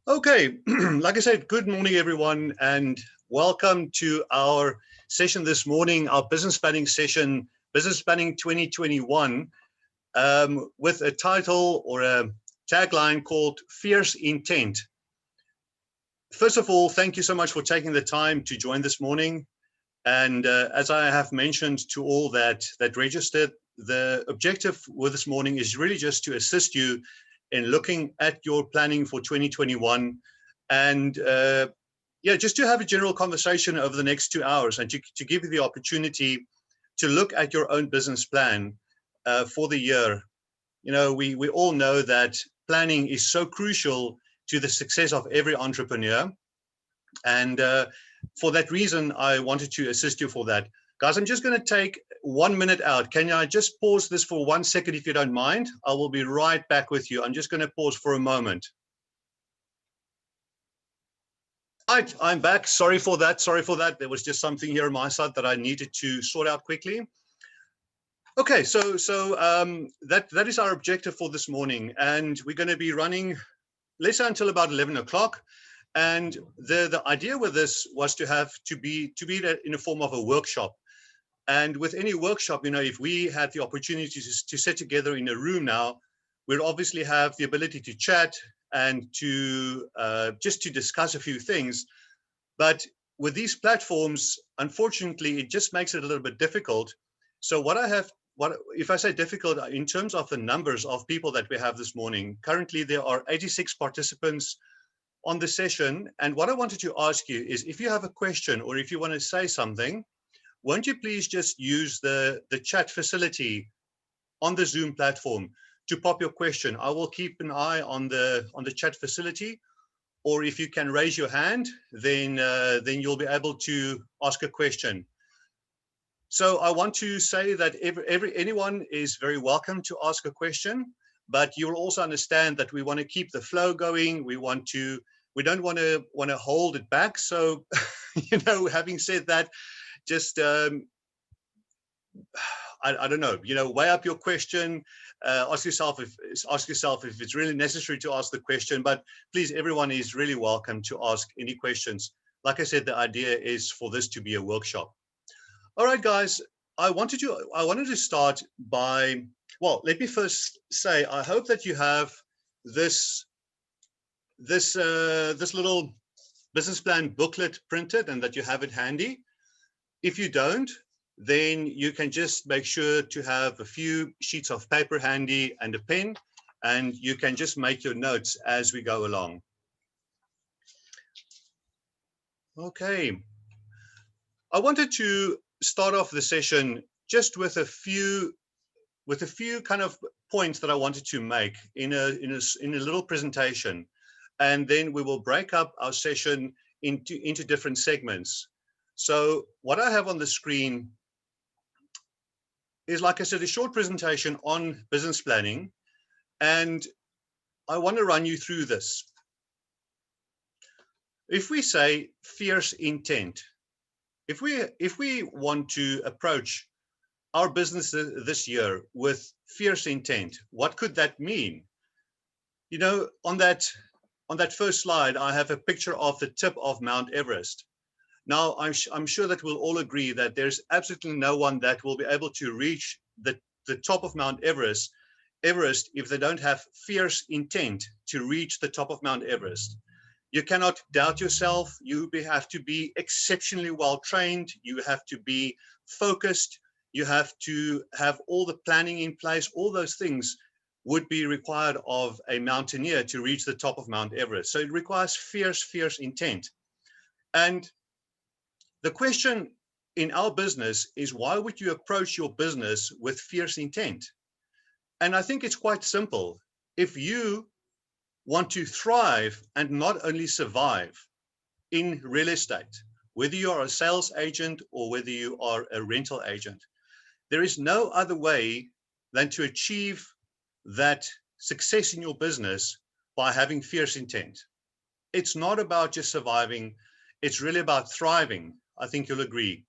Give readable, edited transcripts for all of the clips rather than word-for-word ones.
Okay, like I said, good morning, everyone, and welcome to our session this morning, our business planning session, Business Planning 2021, with a title or a tagline called Fierce Intent. First of all, thank you so much for taking the time to join this morning. And as I have mentioned to all that registered, the objective with this morning is really just to assist you in looking at your planning for 2021 and just to have a general conversation over the next 2 hours and to give you the opportunity to look at your own business plan for the year. You know, we all know that planning is so crucial to the success of every entrepreneur. And for that reason, I wanted to assist you for that. Guys, I'm just going to take 1 minute out. Can I just pause this for 1 second if you don't mind? I will be right back with you. I'm just going to pause for a moment. Right, I'm back. Sorry for that. There was just something here on my side that I needed to sort out quickly. Okay, so that is our objective for this morning, and we're going to be running, let's say, until about 11 o'clock. And the idea with this was to be in a form of a workshop. And with any workshop, you know, if we had the opportunity to sit together in a room now, we'd obviously have the ability to chat and to just to discuss a few things. But with these platforms, unfortunately, it just makes it a little bit difficult. So if I say difficult in terms of the numbers of people that we have this morning, currently there are 86 participants on the session. And what I wanted to ask you is, if you have a question or if you want to say something, won't you please just use the chat facility on the Zoom platform to pop your question. I will keep an eye on the chat facility, or if you can raise your hand, then you'll be able to ask a question. So I want to say that anyone is very welcome to ask a question, but you will also understand that we want to keep the flow going. We don't want to hold it back. So, you know, having said that, just I don't know, you know, weigh up your question, ask yourself if it's really necessary to ask the question. But please, everyone is really welcome to ask any questions. Like I said, the idea is for this to be a workshop. All right, guys, I wanted to start by, well, let me first say, I hope that you have this little business plan booklet printed and that you have it handy. If you don't, then you can just make sure to have a few sheets of paper handy and a pen, and you can just make your notes as we go along. Okay. I wanted to start off the session just with a few kind of points that I wanted to make in a little presentation, and then we will break up our session into different segments. So what I have on the screen is, like I said, a short presentation on business planning, and I want to run you through this. If we say fierce intent, if we want to approach our business this year with fierce intent, what could that mean? You know, on that first slide, I have a picture of the tip of Mount Everest. Now, I'm sure that we'll all agree that there's absolutely no one that will be able to reach the top of Mount Everest if they don't have fierce intent to reach the top of Mount Everest. You cannot doubt yourself. You have to be exceptionally well trained. You have to be focused. You have to have all the planning in place. All those things would be required of a mountaineer to reach the top of Mount Everest. So it requires fierce intent. And the question in our business is, why would you approach your business with fierce intent? And I think it's quite simple. If you want to thrive and not only survive in real estate, whether you are a sales agent or whether you are a rental agent, there is no other way than to achieve that success in your business by having fierce intent. It's not about just surviving. It's really about thriving. I think you'll agree.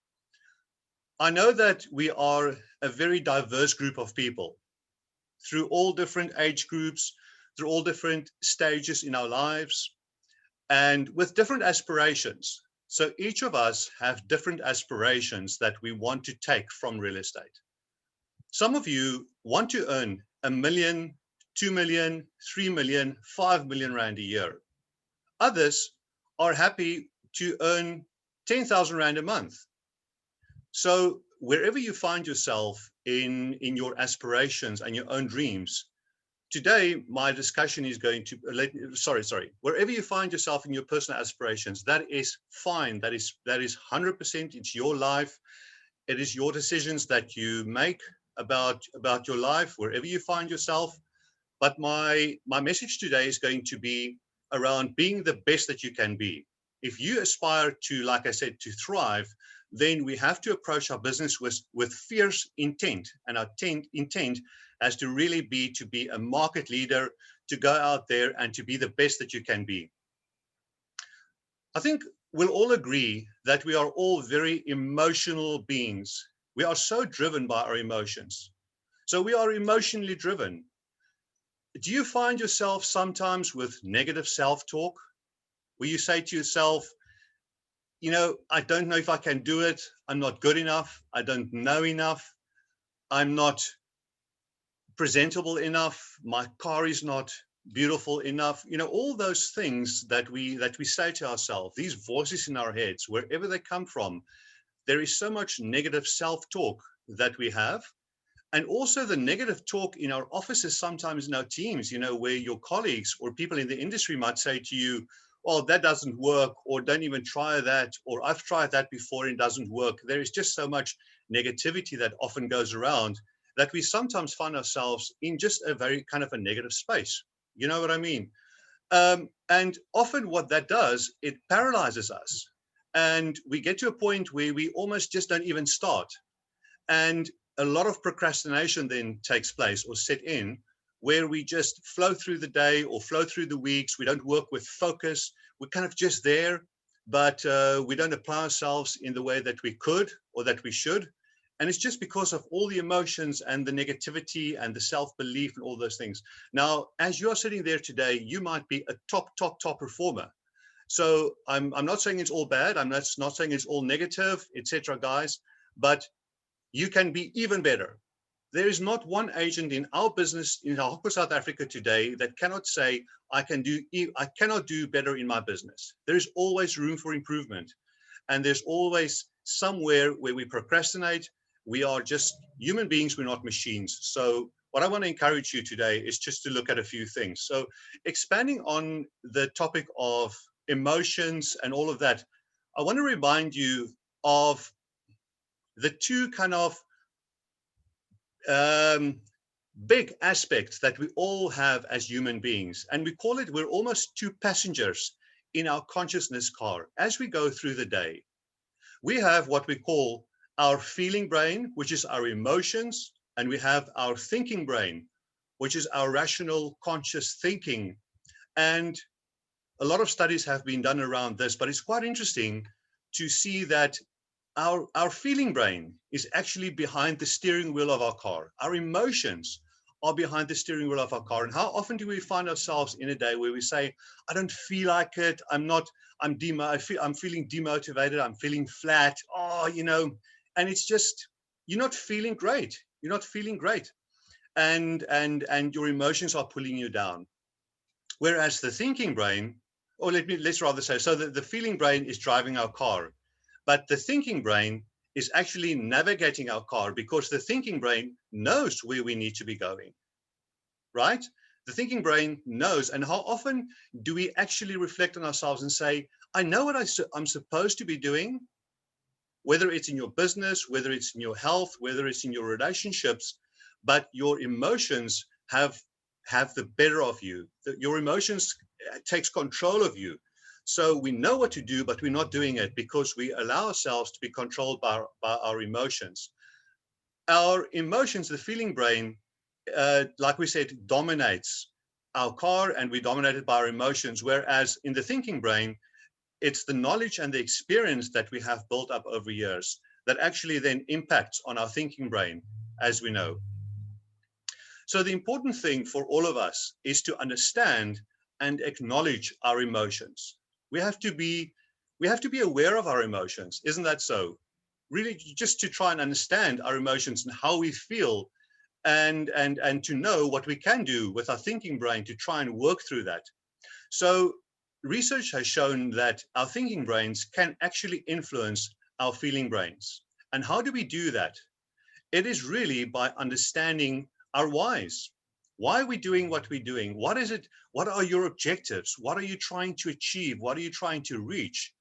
I know that we are a very diverse group of people through all different age groups, through all different stages in our lives. and with different aspirations. So each of us have different aspirations that we want to take from real estate. Some of you want to earn 1 million, 2 million, 3 million, 5 million Rand a year. Others are happy to earn 10,000 Rand a month. So wherever you find yourself in your aspirations and your own dreams, today my discussion is going to wherever you find yourself in your personal aspirations, that is fine. That is 100%. It's your life. It is your decisions that you make about your life, wherever you find yourself. But my message today is going to be around being the best that you can be. If you aspire to, like I said, to thrive, then we have to approach our business with fierce intent. And our intent has to really be to be a market leader, to go out there and to be the best that you can be. I think we'll all agree that we are all very emotional beings. We are so driven by our emotions. So we are emotionally driven. Do you find yourself sometimes with negative self-talk, where you say to yourself, I don't know if I can do it. I'm not good enough. I don't know enough. I'm not presentable enough. My car is not beautiful enough. All those things that we say to ourselves, these voices in our heads, wherever they come from, there is so much negative self-talk that we have. And also the negative talk in our offices, sometimes in our teams, where your colleagues or people in the industry might say to you, well, that doesn't work, or don't even try that, or I've tried that before and it doesn't work. There is just so much negativity that often goes around that we sometimes find ourselves in just a very kind of a negative space. You know what I mean? And often what that does, it paralyzes us. And we get to a point where we almost just don't even start. And a lot of procrastination then takes place or set in, where we just flow through the day or flow through the weeks. We don't work with focus. We're kind of just there, but we don't apply ourselves in the way that we could or that we should. And it's just because of all the emotions and the negativity and the self-belief and all those things. Now, as you're sitting there today, you might be a top performer. So I'm not saying it's all bad. I'm not saying it's all negative, etc., guys, but you can be even better. There is not one agent in our business in Harcourts South Africa today that cannot say, I cannot do better in my business. There is always room for improvement. And there's always somewhere where we procrastinate. We are just human beings, we're not machines. So what I want to encourage you today is just to look at a few things. So expanding on the topic of emotions and all of that, I want to remind you of the two kind of big aspects that we all have as human beings. And we call it, we're almost two passengers in our consciousness car. As we go through the day, we have what we call our feeling brain, which is our emotions, and we have our thinking brain, which is our rational conscious thinking. And a lot of studies have been done around this, but it's quite interesting to see that our feeling brain is actually behind the steering wheel of our car. Our emotions are behind the steering wheel of our car. And how often do we find ourselves in a day where we say, I don't feel like it. I'm feeling demotivated. I'm feeling flat. And it's just, you're not feeling great. You're not feeling great. And your emotions are pulling you down. Whereas the thinking brain, or let's rather say, so the feeling brain is driving our car. But the thinking brain is actually navigating our car, because the thinking brain knows where we need to be going, right? The thinking brain knows. And how often do we actually reflect on ourselves and say, I know what I'm supposed to be doing, whether it's in your business, whether it's in your health, whether it's in your relationships, but your emotions have the better of you. Your emotions takes control of you. So we know what to do, but we're not doing it because we allow ourselves to be controlled by our emotions. Our emotions, the feeling brain, like we said, dominates our car, and we dominate it by our emotions. Whereas in the thinking brain, it's the knowledge and the experience that we have built up over years that actually then impacts on our thinking brain, as we know. So the important thing for all of us is to understand and acknowledge our emotions. We have to be aware of our emotions. Isn't that so? Really, just to try and understand our emotions and how we feel, and to know what we can do with our thinking brain to try and work through that. So research has shown that our thinking brains can actually influence our feeling brains. And how do we do that? It is really by understanding our whys. Why are we doing what we're doing? What is it? What are your objectives? What are you trying to achieve? What are you trying to reach?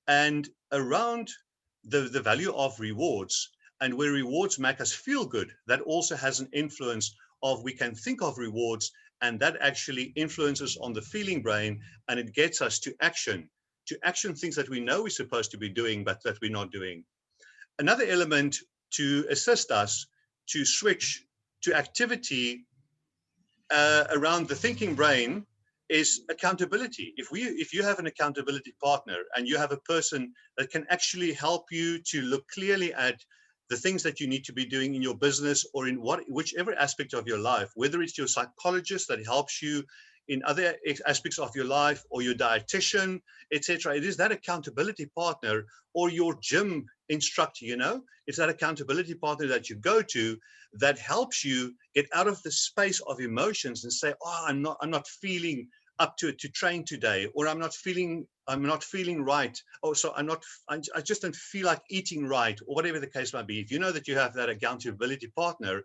And around the value of rewards, and where rewards make us feel good, that also has an influence of, we can think of rewards, and that actually influences on the feeling brain, and it gets us to action things that we know we're supposed to be doing, but that we're not doing. Another element to assist us to switch to activity around the thinking brain is accountability. If you have an accountability partner, and you have a person that can actually help you to look clearly at the things that you need to be doing in your business, or in whichever aspect of your life, whether it's your psychologist that helps you in other aspects of your life, or your dietitian, etc. It is that accountability partner, or your gym instructor, it's that accountability partner that you go to that helps you get out of the space of emotions and say, oh, I'm not feeling up to it to train today, or I'm not feeling right. Oh, so I just don't feel like eating right, or whatever the case might be. If you know that you have that accountability partner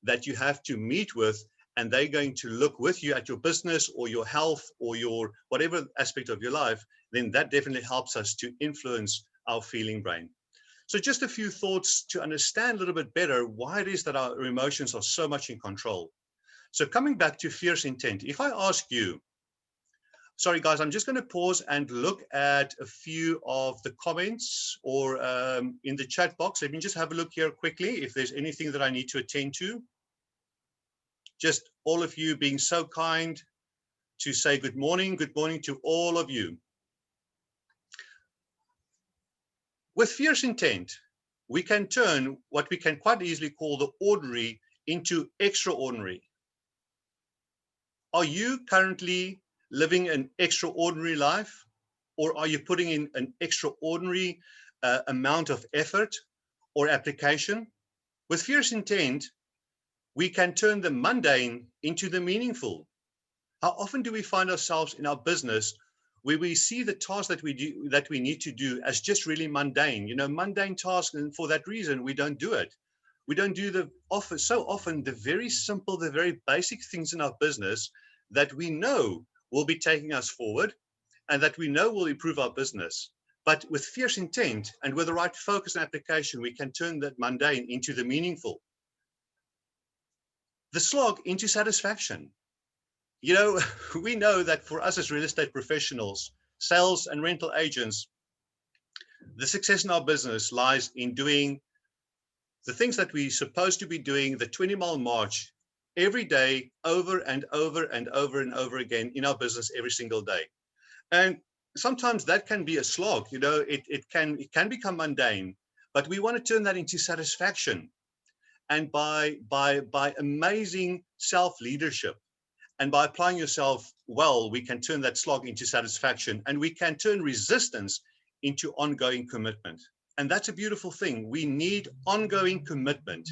that you have to meet with, and they're going to look with you at your business or your health or your whatever aspect of your life, then that definitely helps us to influence our feeling brain. So just a few thoughts to understand a little bit better why it is that our emotions are so much in control. So coming back to fierce intent, if I ask you, sorry guys, I'm just going to pause and look at a few of the comments, or in the chat box. Let me just have a look here quickly if there's anything that I need to attend to. Just all of you being so kind to say good morning to all of you. With fierce intent, we can turn what we can quite easily call the ordinary into extraordinary. Are you currently living an extraordinary life, or are you putting in an extraordinary amount of effort or application? With fierce intent, we can turn the mundane into the meaningful. How often do we find ourselves in our business where we see the tasks that we need to do as just really mundane, mundane tasks, and for that reason we don't do it. We don't do so often the very simple, the very basic things in our business that we know will be taking us forward and that we know will improve our business. But with fierce intent and with the right focus and application, we can turn that mundane into the meaningful. The slog into satisfaction. We know that for us as real estate professionals, sales and rental agents, the success in our business lies in doing the things that we're supposed to be doing, the 20-mile march, every day, over and over and over and over again in our business every single day. And sometimes that can be a slog, it can become mundane, but we want to turn that into satisfaction. And by amazing self-leadership, and by applying yourself well, we can turn that slog into satisfaction, and we can turn resistance into ongoing commitment. And that's a beautiful thing. We need ongoing commitment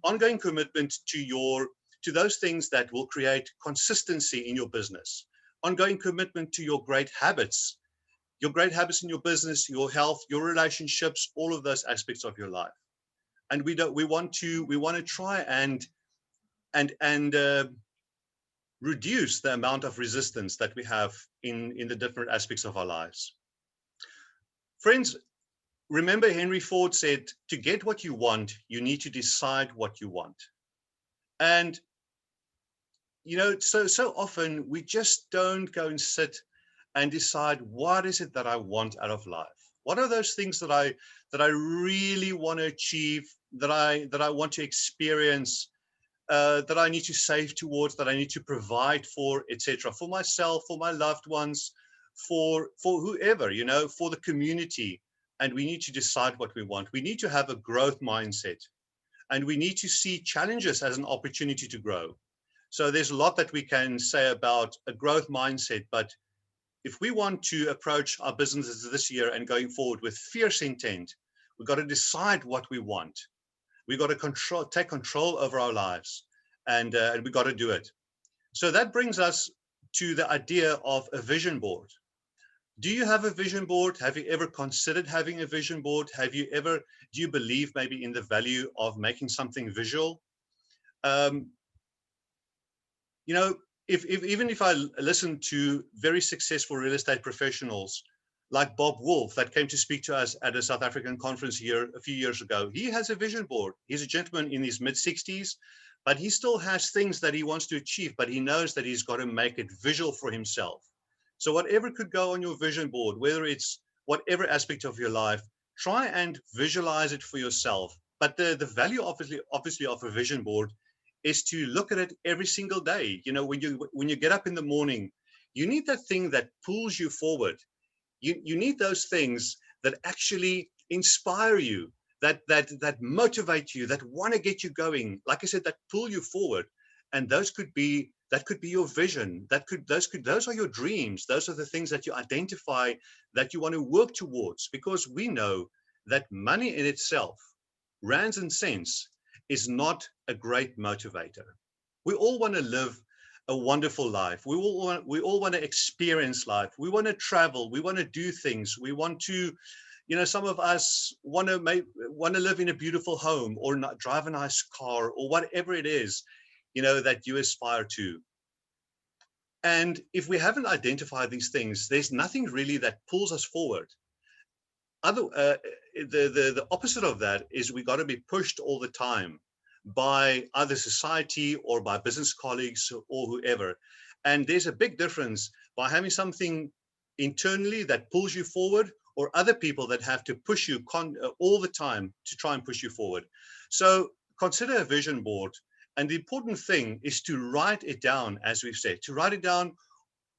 to those things that will create consistency in your business, ongoing commitment to your great habits in your business, your health, your relationships, all of those aspects of your life. And we want to try and reduce the amount of resistance that we have in the different aspects of our lives. Friends, remember Henry Ford said, to get what you want, you need to decide what you want. And, so often we just don't go and sit and decide, what is it that I want out of life? What are those things that I really want to achieve, that I want to experience, that I need to save towards, that I need to provide for, etc., for myself, for my loved ones, for whoever, for the community. And we need to decide what we want. We need to have a growth mindset, and we need to see challenges as an opportunity to grow. So there's a lot that we can say about a growth mindset, but if we want to approach our businesses this year and going forward with fierce intent, we've got to decide what we want. We've got to take control over our lives, and we've got to do it. So that brings us to the idea of a vision board. Do you have a vision board? Have you ever considered having a vision board? Do you believe maybe in the value of making something visual? Um, you know, even if I listen to very successful real estate professionals like Bob Wolf that came to speak to us at a South African conference here a few years ago, he has a vision board. He's a gentleman in his mid-60s, but he still has things that he wants to achieve, but he knows that he's got to make it visual for himself. So whatever could go on your vision board, whether it's whatever aspect of your life, try and visualize it for yourself. But the value obviously of a vision board is to look at it every single day. You know, when you get up in the morning, you need that thing that pulls you forward. You need those things that actually inspire you, that motivate you, that want to get you going. Like I said, that pull you forward. And that could be your vision. Those are your dreams. Those are the things that you identify that you want to work towards, because we know that money in itself, rands and cents, is not a great motivator. We all want to live a wonderful life. We all want to experience life. We want to travel. We want to do things. We want to, some of us want to live in a beautiful home, or not drive a nice car, or whatever it is, that you aspire to. And if we haven't identified these things, there's nothing really that pulls us forward. The opposite of that is we got to be pushed all the time by either society or by business colleagues or whoever. And there's a big difference by having something internally that pulls you forward, or other people that have to push you all the time to try and push you forward. So consider a vision board. And the important thing is to write it down, as we've said, to write it down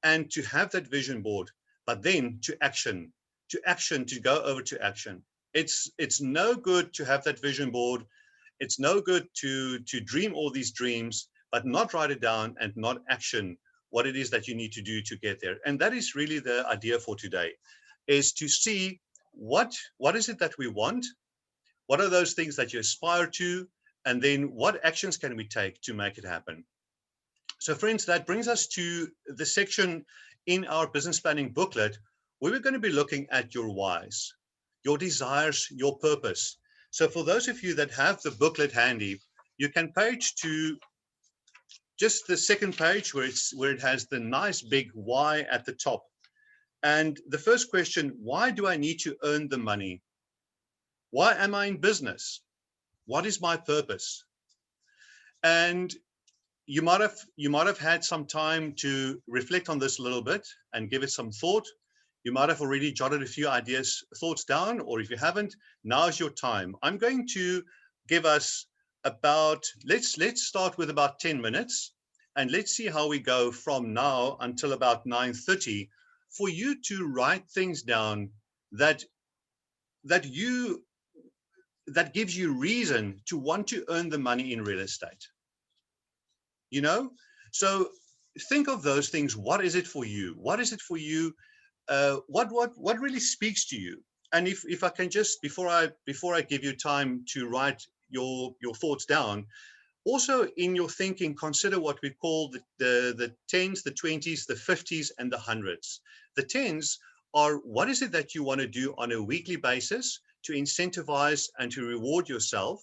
and to have that vision board, but then to go over to action. It's no good to have that vision board. It's no good to dream all these dreams, but not write it down and not action what it is that you need to do to get there. And that is really the idea for today, is to see what is it that we want, what are those things that you aspire to, and then what actions can we take to make it happen. So friends, that brings us to the section in our business planning booklet where we're going to be looking at your whys, your desires, your purpose. So for those of you that have the booklet handy, you can page to just the second page where it has the nice big why at the top. And the first question, why do I need to earn the money? Why am I in business? What is my purpose? And you might have had some time to reflect on this a little bit and give it some thought. You might have already jotted a few thoughts down, or if you haven't, now's your time. I'm going to give us let's start with about 10 minutes, and let's see how we go from now until about 9:30 for you to write things down that gives you reason to want to earn the money in real estate. So think of those things. What is it for you? What is it for you? What really speaks to you? And if I can just, before I give you time to write your thoughts down, also in your thinking, consider what we call the 10s, the 20s, the 50s, and the 100s. The 10s are, what is it that you want to do on a weekly basis to incentivize and to reward yourself?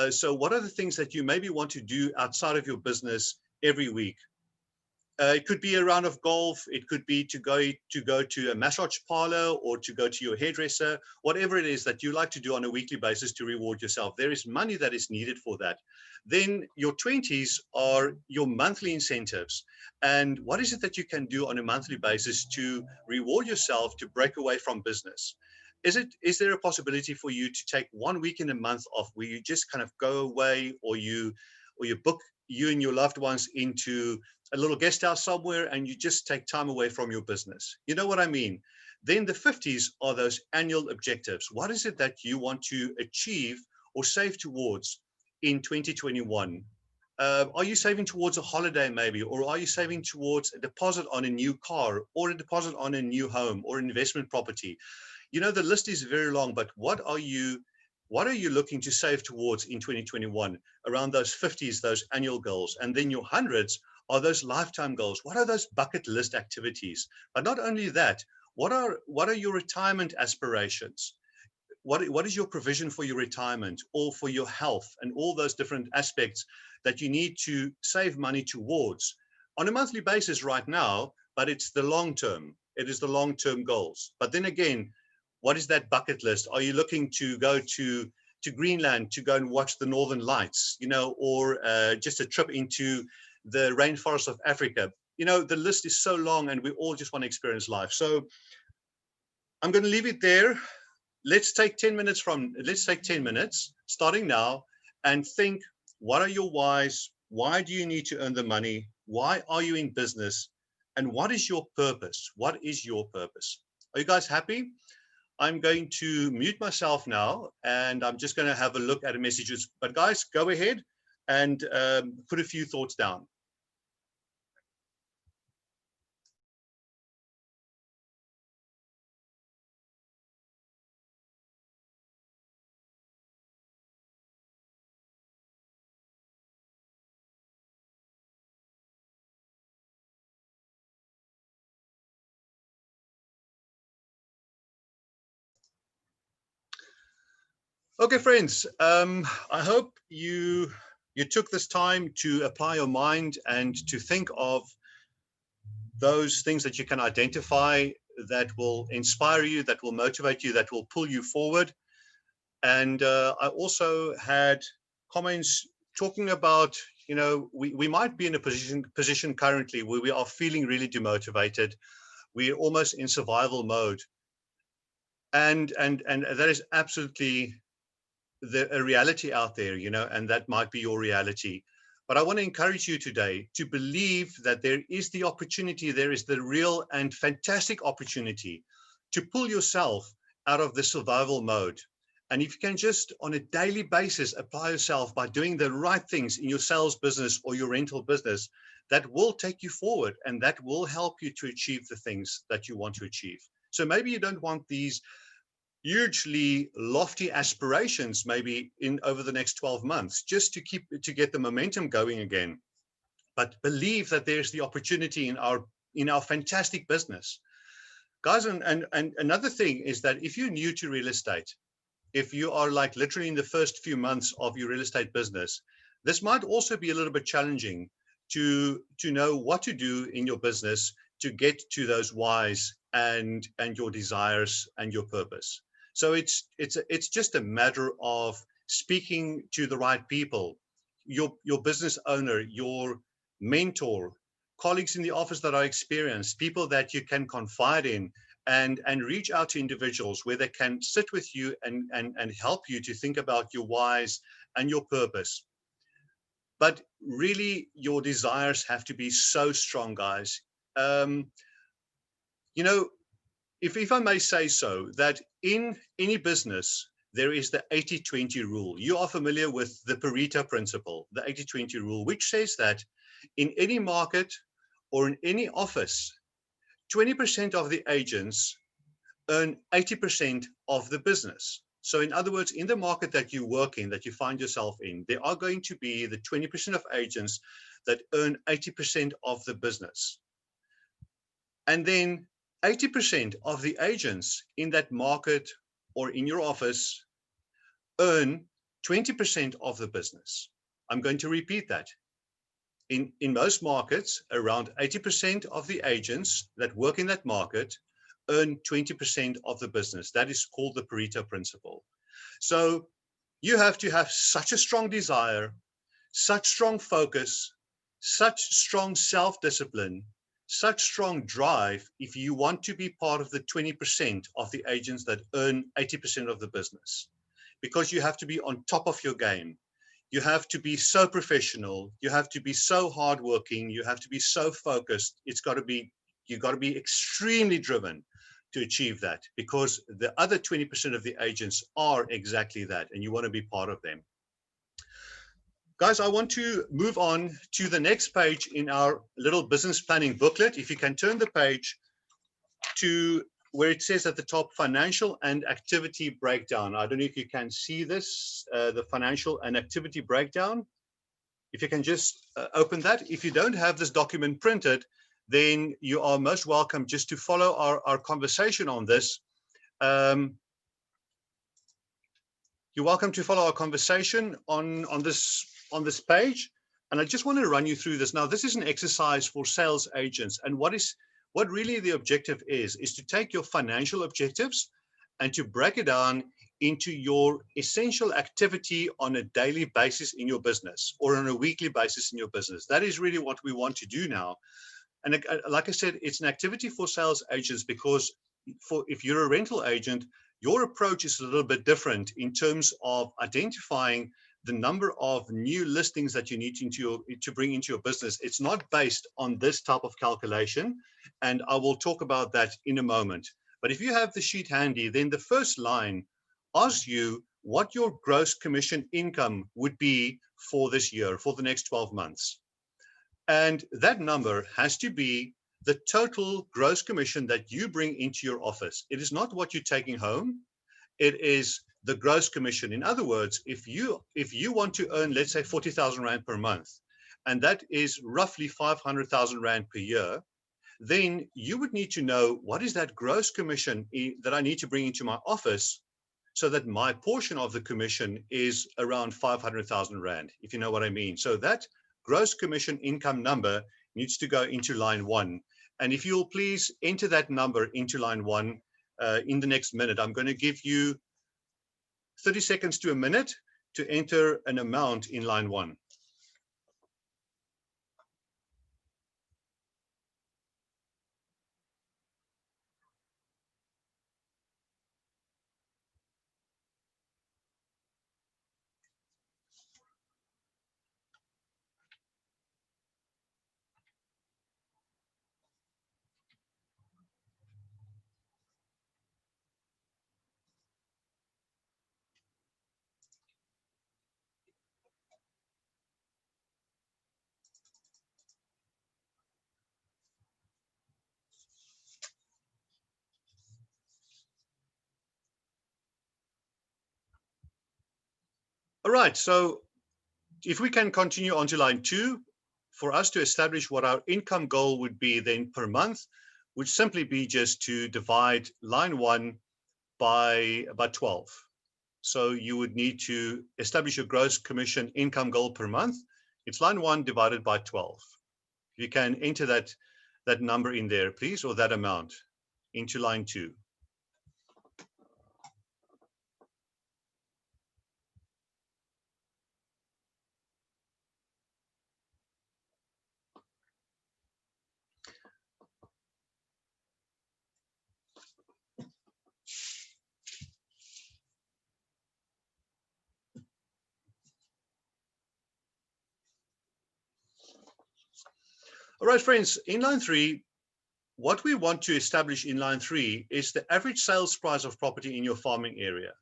So what are the things that you maybe want to do outside of your business every week? It could be a round of golf. It could be to go to a massage parlor, or to go to your hairdresser, whatever it is that you like to do on a weekly basis to reward yourself. There is money that is needed for that. Then your 20s are your monthly incentives. And what is it that you can do on a monthly basis to reward yourself to break away from business? Is there a possibility for you to take 1 week in a month off where you just kind of go away, or you book you and your loved ones into a little guest house somewhere, and you just take time away from your business? You know what I mean? Then the 50s are those annual objectives. What is it that you want to achieve or save towards in 2021? Are you saving towards a holiday maybe, or are you saving towards a deposit on a new car, or a deposit on a new home, or investment property? You know, the list is very long, but what are you looking to save towards in 2021 around those 50s, those annual goals? And then your hundreds are those lifetime goals. What are those bucket list activities? But not only that, what are your retirement aspirations? What is your provision for your retirement or for your health and all those different aspects that you need to save money towards on a monthly basis right now? But it's the long term. It is the long term goals. But then again, what is that bucket list? Are you looking to go to Greenland to go and watch the Northern Lights, you know, or just a trip into the rainforest of Africa? You know, the list is so long, and we all just want to experience life. So I'm going to leave it there. Let's take 10 minutes starting now and think, what are your whys? Why do you need to earn the money? Why are you in business? And what is your purpose? What is your purpose? Are you guys happy? I'm going to mute myself now, and I'm just going to have a look at the messages. But guys, go ahead and put a few thoughts down. Okay, friends, I hope you took this time to apply your mind and to think of those things that you can identify that will inspire you, that will motivate you, that will pull you forward. And I also had comments talking about, you know, we might be in a position currently where we are feeling really demotivated. We're almost in survival mode. And that is absolutely a reality out there, you know, and that might be your reality. But I want to encourage you today to believe that there is the opportunity, there is the real and fantastic opportunity to pull yourself out of the survival mode. And if you can just on a daily basis apply yourself by doing the right things in your sales business or your rental business, that will take you forward and that will help you to achieve the things that you want to achieve. So maybe you don't want these hugely lofty aspirations maybe in over the next 12 months just to get the momentum going again, but believe that there's the opportunity in our fantastic business, guys. And another thing is that if you're new to real estate, if you are like literally in the first few months of your real estate business, this might also be a little bit challenging to know what to do in your business to get to those whys and your desires and your purpose. So it's just a matter of speaking to the right people, your business owner, your mentor, colleagues in the office that are experienced, people that you can confide in, and reach out to individuals where they can sit with you and help you to think about your whys and your purpose. But really, your desires have to be so strong, guys. You know, if I may say so, that in any business, there is the 80-20 rule. You are familiar with the Pareto principle, the 80-20 rule, which says that in any market or in any office, 20% of the agents earn 80% of the business. So in other words, in the market that you work in, that you find yourself in, there are going to be the 20% of agents that earn 80% of the business. And then 80% of the agents in that market or in your office earn 20% of the business. I'm going to repeat that. In most markets, around 80% of the agents that work in that market earn 20% of the business. That is called the Pareto principle. So you have to have such a strong desire, such strong focus, such strong self-discipline, such strong drive if you want to be part of the 20% of the agents that earn 80% of the business, because you have to be on top of your game. You have to be so professional. You have to be so hardworking. You have to be so focused. You've got to be extremely driven to achieve that, because the other 20% of the agents are exactly that, and you want to be part of them. Guys, I want to move on to the next page in our little business planning booklet. If you can turn the page to where it says at the top, financial and activity breakdown. I don't know if you can see this, the financial and activity breakdown. If you can just open that. If you don't have this document printed, then you are most welcome just to follow our conversation on this. You're welcome to follow our conversation on this page. And I just want to run you through this. Now, this is an exercise for sales agents. And what really the objective is to take your financial objectives and to break it down into your essential activity on a daily basis in your business or on a weekly basis in your business. That is really what we want to do now. And like I said, it's an activity for sales agents because if you're a rental agent, your approach is a little bit different in terms of identifying the number of new listings that you need to bring into your business. It's not based on this type of calculation, and I will talk about that in a moment. But if you have the sheet handy, then the first line asks you what your gross commission income would be for this year, for the next 12 months. And that number has to be the total gross commission that you bring into your office. It is not what you're taking home. It is the gross commission. In other words, if you want to earn, let's say 40,000 Rand per month, and that is roughly 500,000 Rand per year, then you would need to know what is that gross commission that I need to bring into my office so that my portion of the commission is around 500,000 Rand, if you know what I mean. So that gross commission income number needs to go into line 1. And if you'll please enter that number into line 1 in the next minute. I'm going to give you 30 seconds to a minute to enter an amount in line 1. All right, so if we can continue on to line 2, for us to establish what our income goal would be then per month, would simply be just to divide line 1 by 12. So you would need to establish your gross commission income goal per month. It's line 1 divided by 12. You can enter that number in there, please, or that amount into line 2. All right, friends, in line 3, what we want to establish in line 3 is the average sales price of property in your farming area.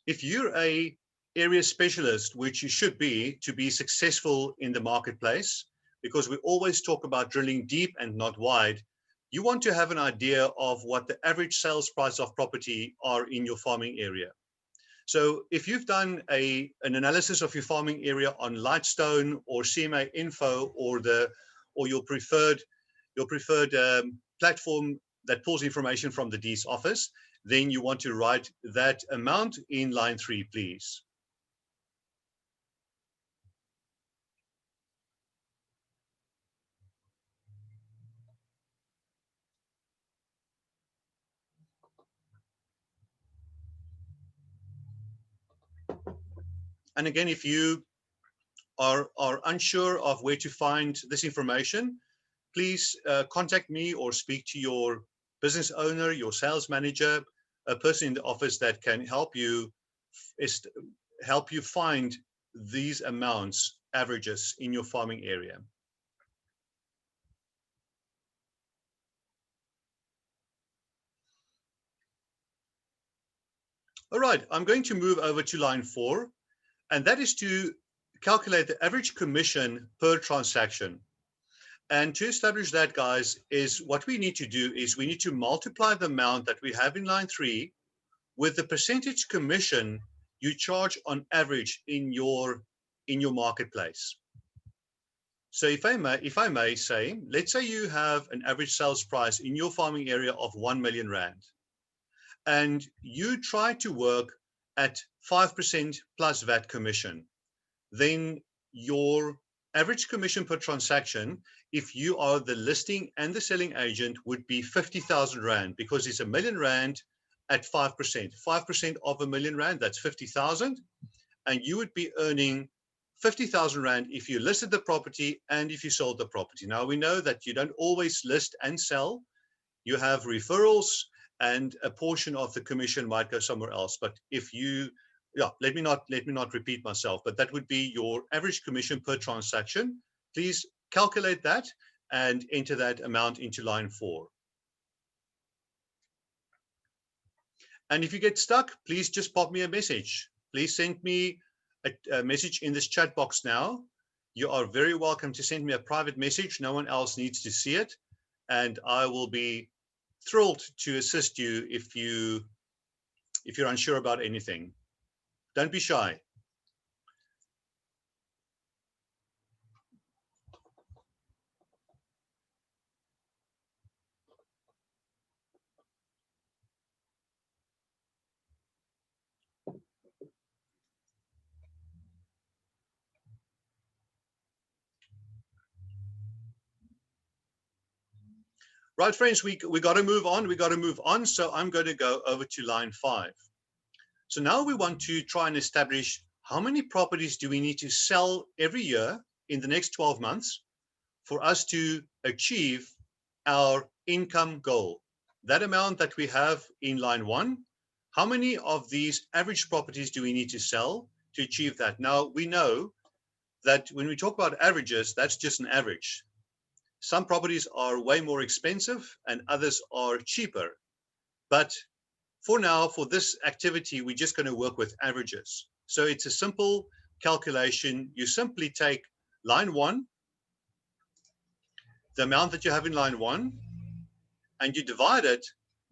If you're a area specialist, which you should be to be successful in the marketplace, because we always talk about drilling deep and not wide, you want to have an idea of what the average sales price of property are in your farming area. So if you've done an analysis of your farming area on Lightstone or CMA Info or your preferred platform that pulls information from the D's office, then you want to write that amount in line 3, please. And again, if you are unsure of where to find this information, please contact me or speak to your business owner, your sales manager, a person in the office that can help you find these amounts, averages in your farming area. All right, I'm going to move over to line 4, and that is to calculate the average commission per transaction. And to establish that, guys, is what we need to do is we need to multiply the amount that we have in line 3 with the percentage commission you charge on average in your marketplace. So if I may say, let's say you have an average sales price in your farming area of 1 million rand, and you try to work at 5% plus VAT commission, then your average commission per transaction, if you are the listing and the selling agent, would be 50,000 rand, because it's a million rand at 5%. 5% of a million rand, that's 50,000, and you would be earning 50,000 rand if you listed the property and if you sold the property. Now we know that you don't always list and sell. You have referrals, and a portion of the commission might go somewhere else. But if you, yeah, let me not repeat myself, but that would be your average commission per transaction. Please calculate that and enter that amount into line 4. And if you get stuck, please just pop me a message. Please send me a message in this chat box now. You are very welcome to send me a private message. No one else needs to see it. And I will be thrilled to assist you if you're unsure about anything. Don't be shy. Right, friends, we got to move on. We got to move on. So I'm going to go over to line 5. So now we want to try and establish how many properties do we need to sell every year in the next 12 months for us to achieve our income goal. That amount that we have in line 1, how many of these average properties do we need to sell to achieve that? Now, we know that when we talk about averages, that's just an average. Some properties are way more expensive and others are cheaper. But for now, for this activity, we're just going to work with averages. So it's a simple calculation. You simply take line 1, the amount that you have in line 1, and you divide it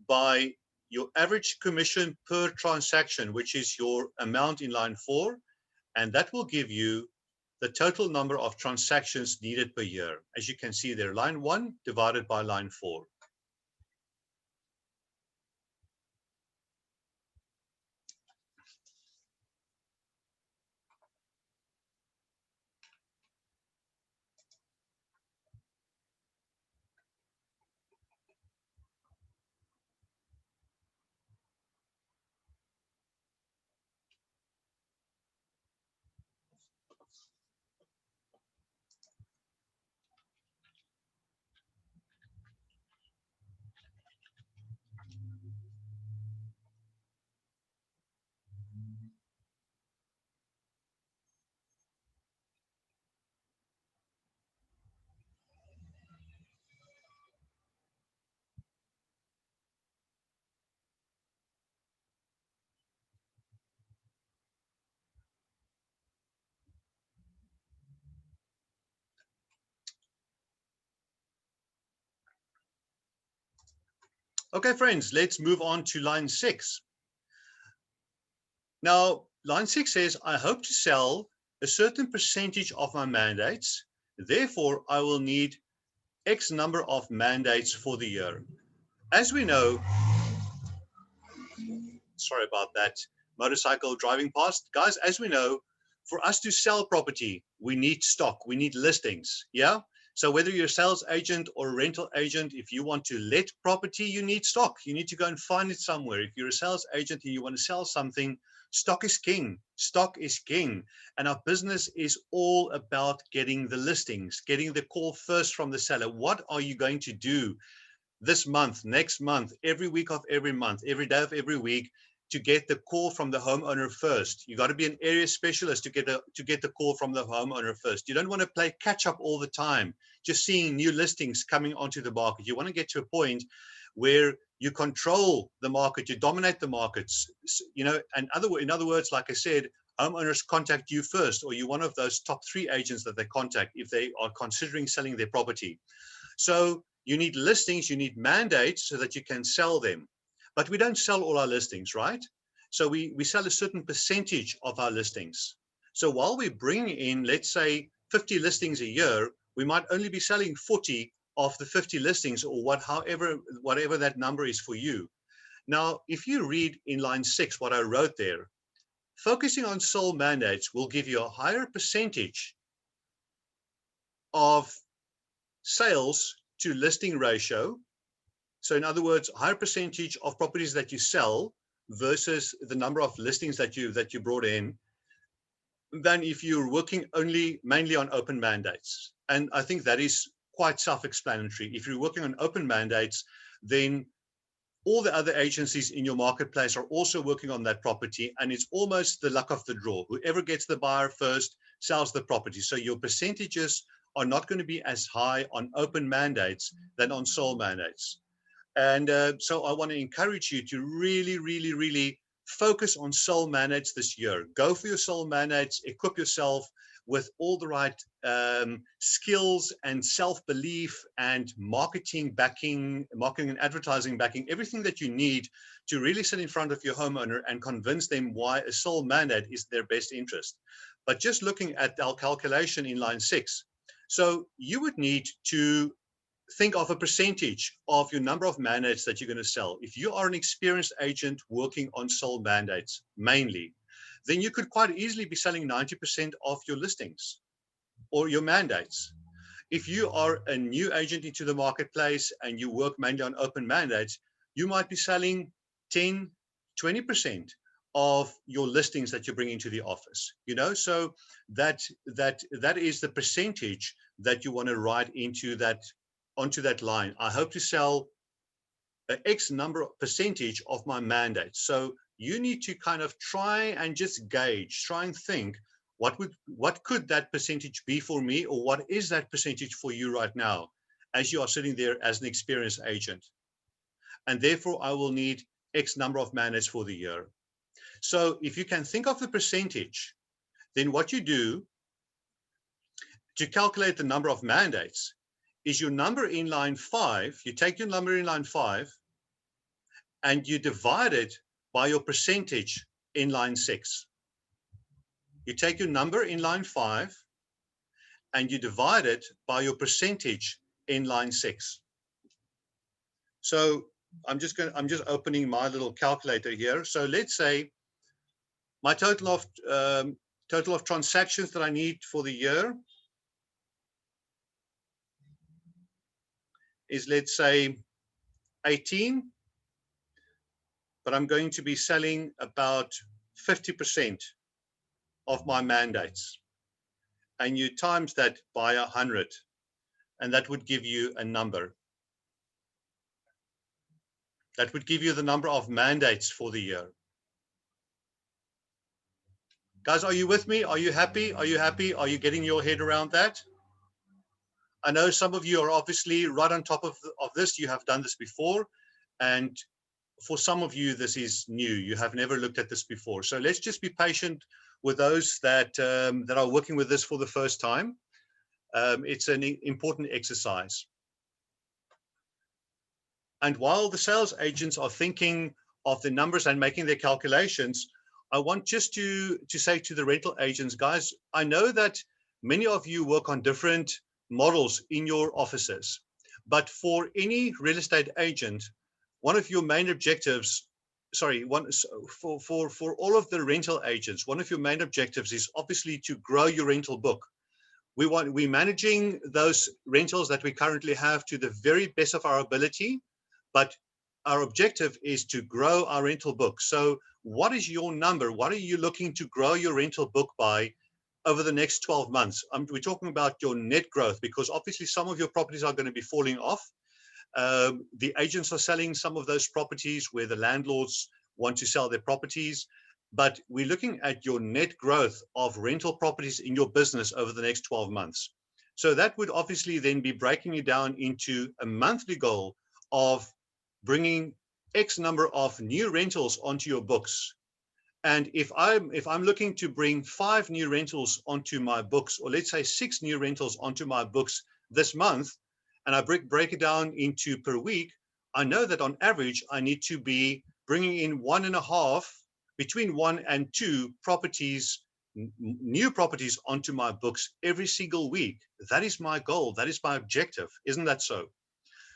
by your average commission per transaction, which is your amount in line 4, and that will give you the total number of transactions needed per year. As you can see there, line 1 divided by line 4. Okay, friends, let's move on to line 6. Now, line 6 says, I hope to sell a certain percentage of my mandates. Therefore, I will need X number of mandates for the year. As we know, sorry about that motorcycle driving past. Guys, as we know, for us to sell property, we need stock, we need listings. Yeah. So whether you're a sales agent or a rental agent, if you want to let property, you need stock. You need to go and find it somewhere. If you're a sales agent and you want to sell something, stock is king. Stock is king. And our business is all about getting the listings, getting the call first from the seller. What are you going to do this month, next month, every week of every month, every day of every week, to get the call from the homeowner first? You got to be an area specialist to get the call from the homeowner first. You don't want to play catch up all the time, just seeing new listings coming onto the market. You want to get to a point where you control the market, you dominate the markets. You know, and in other words, like I said, homeowners contact you first, or you're one of those top 3 agents that they contact if they are considering selling their property. So you need listings, you need mandates so that you can sell them. But we don't sell all our listings, right? So we sell a certain percentage of our listings. So while we bring in, let's say, 50 listings a year, we might only be selling 40 of the 50 listings, or whatever that number is for you. Now, if you read in line 6 what I wrote there, focusing on sole mandates will give you a higher percentage of sales to listing ratio. So in other words, higher percentage of properties that you sell versus the number of listings that you brought in, than if you're working mainly on open mandates. And I think that is quite self-explanatory. If you're working on open mandates, then all the other agencies in your marketplace are also working on that property, and it's almost the luck of the draw. Whoever gets the buyer first sells the property. So your percentages are not going to be as high on open mandates than on sole mandates. And so I want to encourage you to really, really, really focus on sole mandates this year. Go for your sole mandates, equip yourself with all the right skills and self-belief and marketing and advertising backing, everything that you need to really sit in front of your homeowner and convince them why a sole mandate is their best interest. But just looking at our calculation in line 6, so you would need to think of a percentage of your number of mandates that you're going to sell. If you are an experienced agent working on sole mandates mainly, then you could quite easily be selling 90% of your listings or your mandates. If you are a new agent into the marketplace and you work mainly on open mandates, you might be selling 10, 20% of your listings that you bring into the office. So that is the percentage that you want to write onto that line. I hope to sell an X number of percentage of my mandates. So you need to kind of try and just gauge, try and think, what could that percentage be for me, or what is that percentage for you right now as you are sitting there as an experienced agent? And therefore I will need X number of mandates for the year. So if you can think of the percentage, then what you do to calculate the number of mandates is your number in line 5, you take your number in line 5 and you divide it by your percentage in line 6. You take your number in line 5 and you divide it by your percentage in line 6. So I'm just opening my little calculator here. So let's say my total of transactions that I need for the year is, let's say, 18, but I'm going to be selling about 50% of my mandates. And you times that by 100, and that would give you a number. That would give you the number of mandates for the year. Guys, are you with me? Are you happy? Are you happy? Are you getting your head around that? I know some of you are obviously right on top of this. You have done this before. And for some of you, this is new. You have never looked at this before. So let's just be patient with those that are working with this for the first time. It's an important exercise. And while the sales agents are thinking of the numbers and making their calculations, I want just to say to the rental agents, guys, I know that many of you work on different models in your offices, but for any real estate agent, one of your main objectives, for all of the rental agents, one of your main objectives is obviously to grow your rental book. We're managing those rentals that we currently have to the very best of our ability, but our objective is to grow our rental book. So what is your number? What are you looking to grow your rental book by over the next 12 months? We're talking about your net growth, because obviously some of your properties are going to be falling off. The agents are selling some of those properties where the landlords want to sell their properties, but we're looking at your net growth of rental properties in your business over the next 12 months. So that would obviously then be breaking it down into a monthly goal of bringing X number of new rentals onto your books. And if I'm looking to bring 5 new rentals onto my books, or let's say 6 new rentals onto my books this month, and I break it down into per week, I know that on average I need to be bringing in 1.5, between 1 and 2 properties, new properties onto my books every single week. That is my goal. That is my objective. Isn't that so?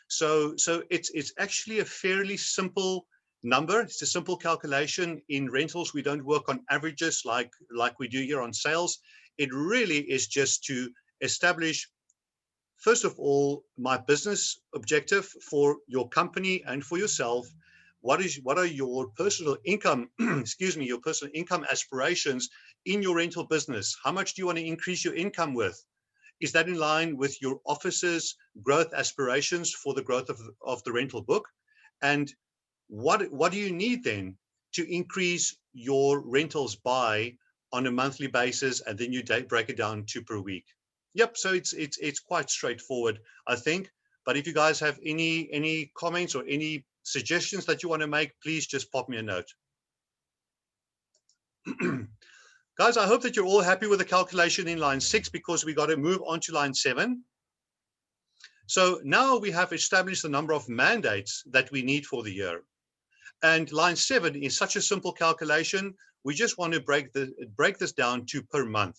So it's actually a fairly simple number. It's a simple calculation. In rentals, we don't work on averages like we do here on sales. It really is just to establish, first of all, my business objective for your company and for yourself. What are your personal income, excuse me, your personal income aspirations in your rental business? How much do you want to increase your income with? Is that in line with your office's growth aspirations for the growth of the rental book? And what do you need then to increase your rentals by on a monthly basis? And then you break it down to per week. Yep. So it's quite straightforward, I think. But if you guys have any comments or any suggestions that you want to make, please just pop me a note. Guys, I hope that you're all happy with the calculation in line 6, because we got to move on to line 7. So now we have established the number of mandates that we need for the year. And line 7 is such a simple calculation. We just want to break this down to per month,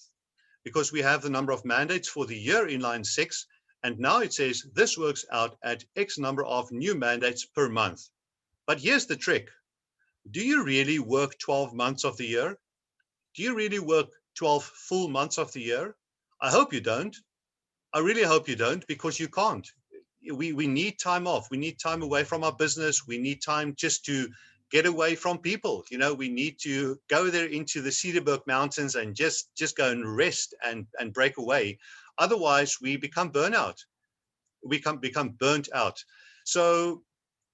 because we have the number of mandates for the year in line 6. And now it says this works out at X number of new mandates per month. But here's the trick. Do you really work 12 months of the year? Do you really work 12 full months of the year? I hope you don't. I really hope you don't, because you can't. We need time off. We need time away from our business. We need time just to get away from people. You know, we need to go there into the Cedarburg Mountains and just go and rest and break away. Otherwise, we become burnout. We become burnt out. So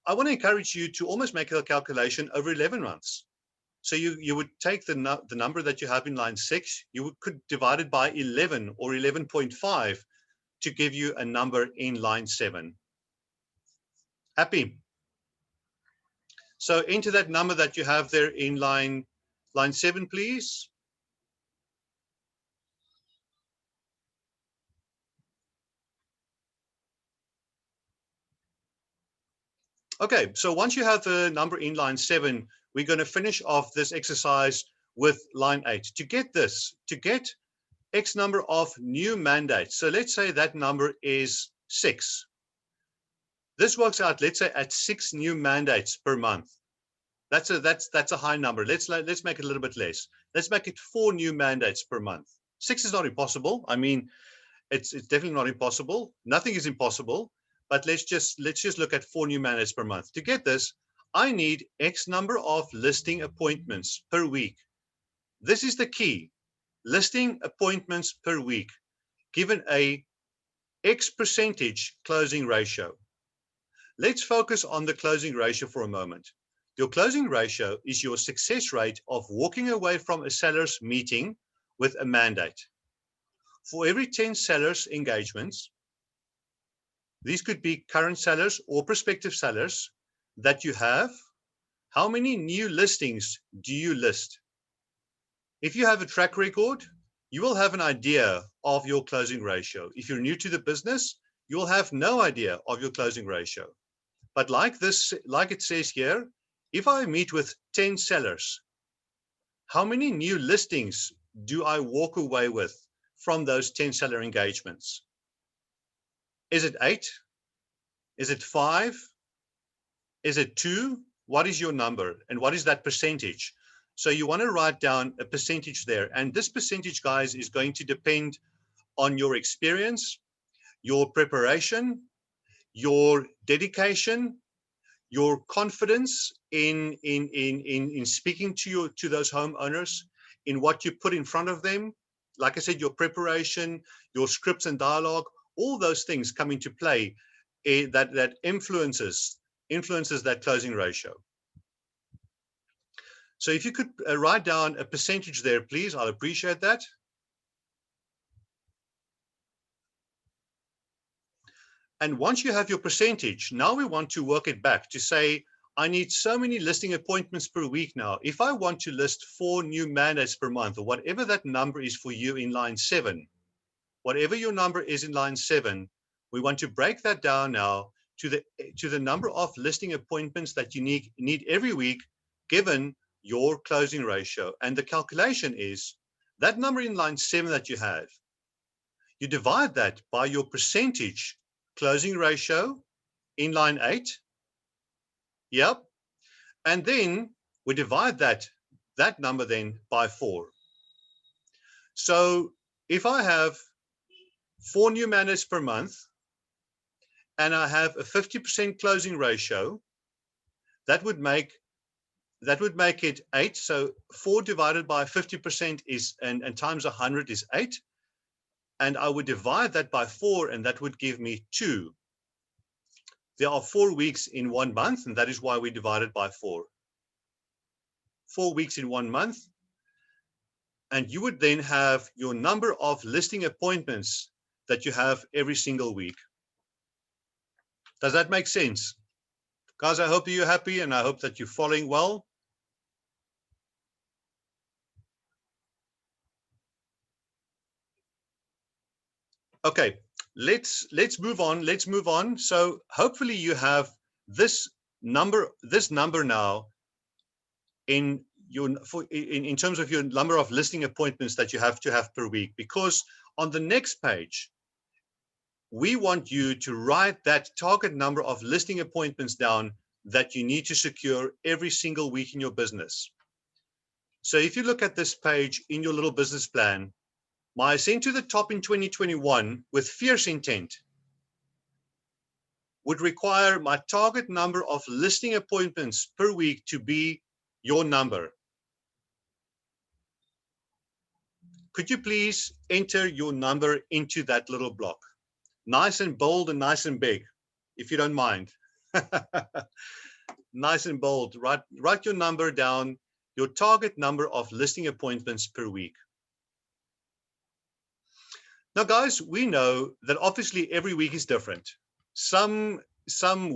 I want to encourage you to almost make a calculation over 11 months. So you would take the number that you have in line 6, could divide it by 11 or 11.5 to give you a number in line 7. Happy? So enter that number that you have there in line 7, please. Okay, so once you have the number in line 7, we're going to finish off this exercise with line 8. To get X number of new mandates. So let's say that number is 6. This works out, let's say, at 6 new mandates per month. That's a high number. Let's make it a little bit less. Let's make it 4 new mandates per month. 6 is not impossible. I mean, it's definitely not impossible. Nothing is impossible. But let's just look at 4 new mandates per month. To get this, I need X number of listing appointments per week. This is the key. Listing appointments per week, given a X percentage closing ratio. Let's focus on the closing ratio for a moment. Your closing ratio is your success rate of walking away from a seller's meeting with a mandate. For every 10 sellers engagements, these could be current sellers or prospective sellers that you have, how many new listings do you list? If you have a track record, you will have an idea of your closing ratio. If you're new to the business, you will have no idea of your closing ratio. But like it says here, if I meet with 10 sellers, how many new listings do I walk away with from those 10 seller engagements? Is it 8? Is it 5? Is it 2? What is your number? And what is that percentage? So you want to write down a percentage there. And this percentage, guys, is going to depend on your experience, your preparation, your dedication, your confidence in speaking to those homeowners, in what you put in front of them. Like I said, your preparation, your scripts and dialogue, all those things come into play that influences that closing ratio. So if you could write down a percentage there, please, I'll appreciate that. And once you have your percentage, now we want to work it back to say, I need so many listing appointments per week now. If I want to list 4 new mandates per month, or whatever that number is for you in line 7, whatever your number is in line 7, we want to break that down now to the number of listing appointments that you need every week, given your closing ratio. And the calculation is that number in line 7 that you have. You divide that by your percentage closing ratio in line 8. Yep. And then we divide that number then by 4. So if I have 4 new mandates per month and I have a 50% closing ratio, that would make it 8. So 4 divided by 50% is and times 100 is 8. And I would divide that by 4, and that would give me 2. There are 4 weeks in 1 month, and that is why we divide it by 4. 4 weeks in 1 month. And you would then have your number of listing appointments that you have every single week. Does that make sense? Guys, I hope you're happy, and I hope that you're following well. Okay, let's move on. Let's move on. So hopefully you have this number now in terms of your number of listing appointments that you have to have per week, because on the next page we want you to write that target number of listing appointments down that you need to secure every single week in your business. So if you look at this page in your little business plan, my ascent to the top in 2021 with fierce intent would require my target number of listing appointments per week to be your number. Could you please enter your number into that little block? Nice and bold and nice and big, if you don't mind. Nice and bold. Write your number down, your target number of listing appointments per week. Now, guys, we know that obviously every week is different. Some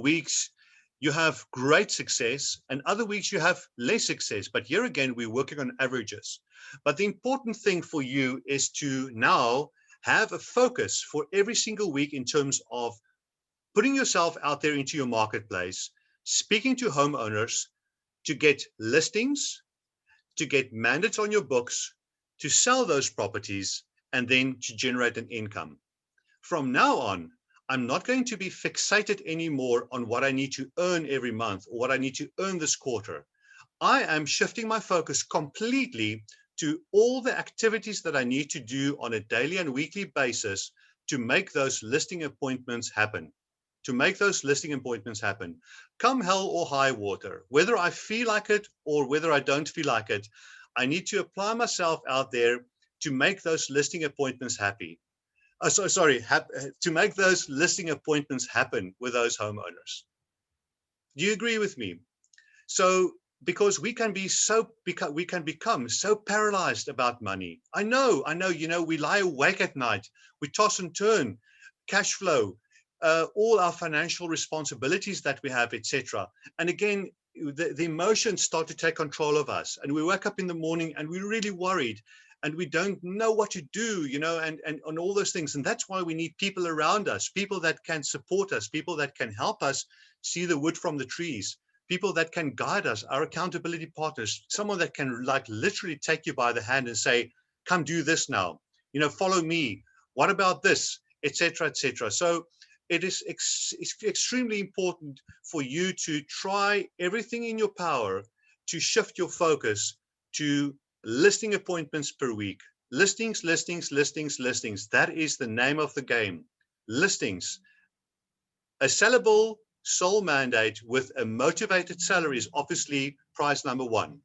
weeks you have great success, and other weeks you have less success. But here again, we're working on averages. But the important thing for you is to now have a focus for every single week in terms of putting yourself out there into your marketplace, speaking to homeowners, to get listings, to get mandates on your books, to sell those properties, and then to generate an income. From now on, I'm not going to be fixated anymore on what I need to earn every month or what I need to earn this quarter. I am shifting my focus completely to all the activities that I need to do on a daily and weekly basis to make those listing appointments happen. Come hell or high water, whether I feel like it or whether I don't feel like it, I need to apply myself out there to make those listing appointments to make those listing appointments happen with those homeowners. Do you agree with me? So, because we can become so paralyzed about money. I know, we lie awake at night, we toss and turn, cash flow, all our financial responsibilities that we have, etc. And again, the emotions start to take control of us, and we wake up in the morning and we're really worried, and we don't know what to do, and on all those things. And that's why we need people around us, people that can support us, people that can help us see the wood from the trees, people that can guide us, our accountability partners, someone that can literally take you by the hand and say, come do this now, follow me, what about this, etc., etc. So it is extremely important for you to try everything in your power to shift your focus to listing appointments per week. Listings. That is the name of the game. Listings. A sellable sole mandate with a motivated seller is obviously prize number one.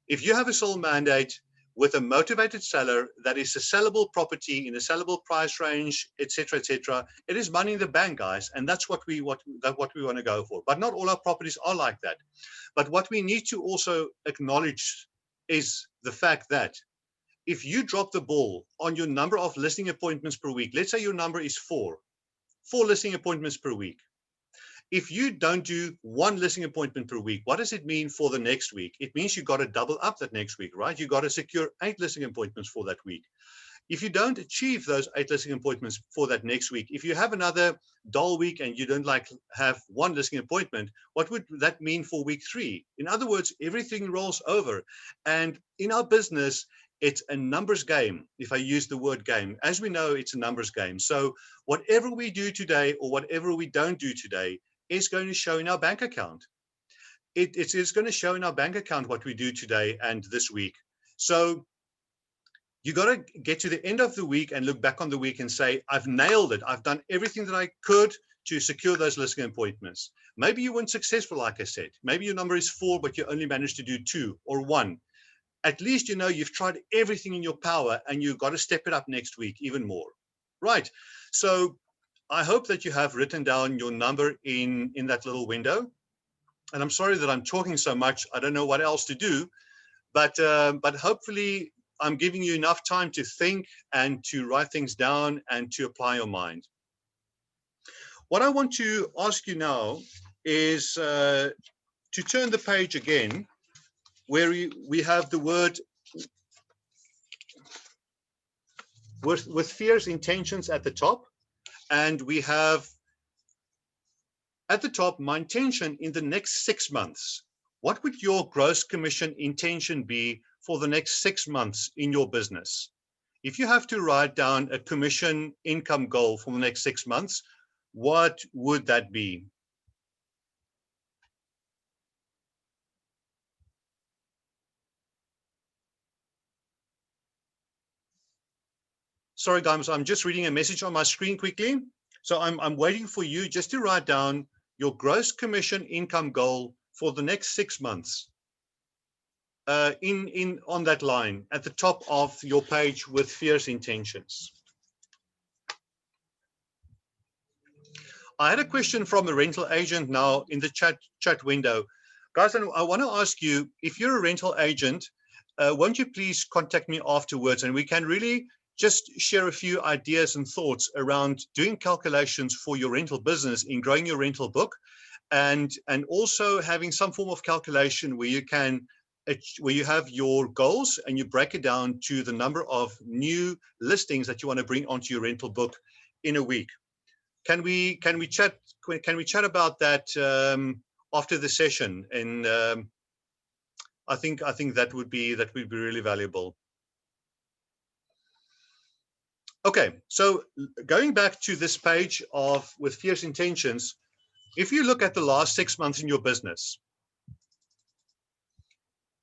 If you have a sole mandate with a motivated seller that is a sellable property in a sellable price range, etc., etc., it is money in the bank, guys, and that's what we want to go for. But not all our properties are like that. But what we need to also acknowledge is the fact that if you drop the ball on your number of listing appointments per week, let's say your number is 4 listing appointments per week, if you don't do one listing appointment per week, what does it mean for the next week? It means you got to double up that next week, right? You got to secure 8 listing appointments for that week. If you don't achieve those 8 listing appointments for that next week, if you have another dull week and you don't have one listing appointment, what would that mean for week 3? In other words, everything rolls over. And in our business, it's a numbers game. If I use the word game, as we know, it's a numbers game. So whatever we do today or whatever we don't do today is going to show in our bank account. It's going to show in our bank account what we do today and this week. So you got to get to the end of the week and look back on the week and say, I've nailed it. I've done everything that I could to secure those listing appointments. Maybe you weren't successful, like I said. Maybe your number is 4, but you only managed to do 2 or 1. At least you know you've tried everything in your power and you've got to step it up next week even more. Right. So I hope that you have written down your number in that little window. And I'm sorry that I'm talking so much. I don't know what else to do, but hopefully I'm giving you enough time to think and to write things down and to apply your mind. What I want to ask you now is to turn the page again, where we have the word with fears, intentions at the top, and we have at the top, my intention in the next 6 months. What would your gross commission intention be for the next 6 months in your business? If you have to write down a commission income goal for the next 6 months, what would that be? Sorry, guys, I'm just reading a message on my screen quickly. So I'm waiting for you just to write down your gross commission income goal for the next 6 months. On that line at the top of your page with fierce intentions. I had a question from a rental agent now in the chat window. Guys, I want to ask you, if you're a rental agent, won't you please contact me afterwards and we can really just share a few ideas and thoughts around doing calculations for your rental business in growing your rental book, and also having some form of calculation where you have your goals and you break it down to the number of new listings that you want to bring onto your rental book in a week. Can we chat about that after the session? And I think that would be really valuable. Okay, so going back to this page with fierce intentions, if you look at the last 6 months in your business,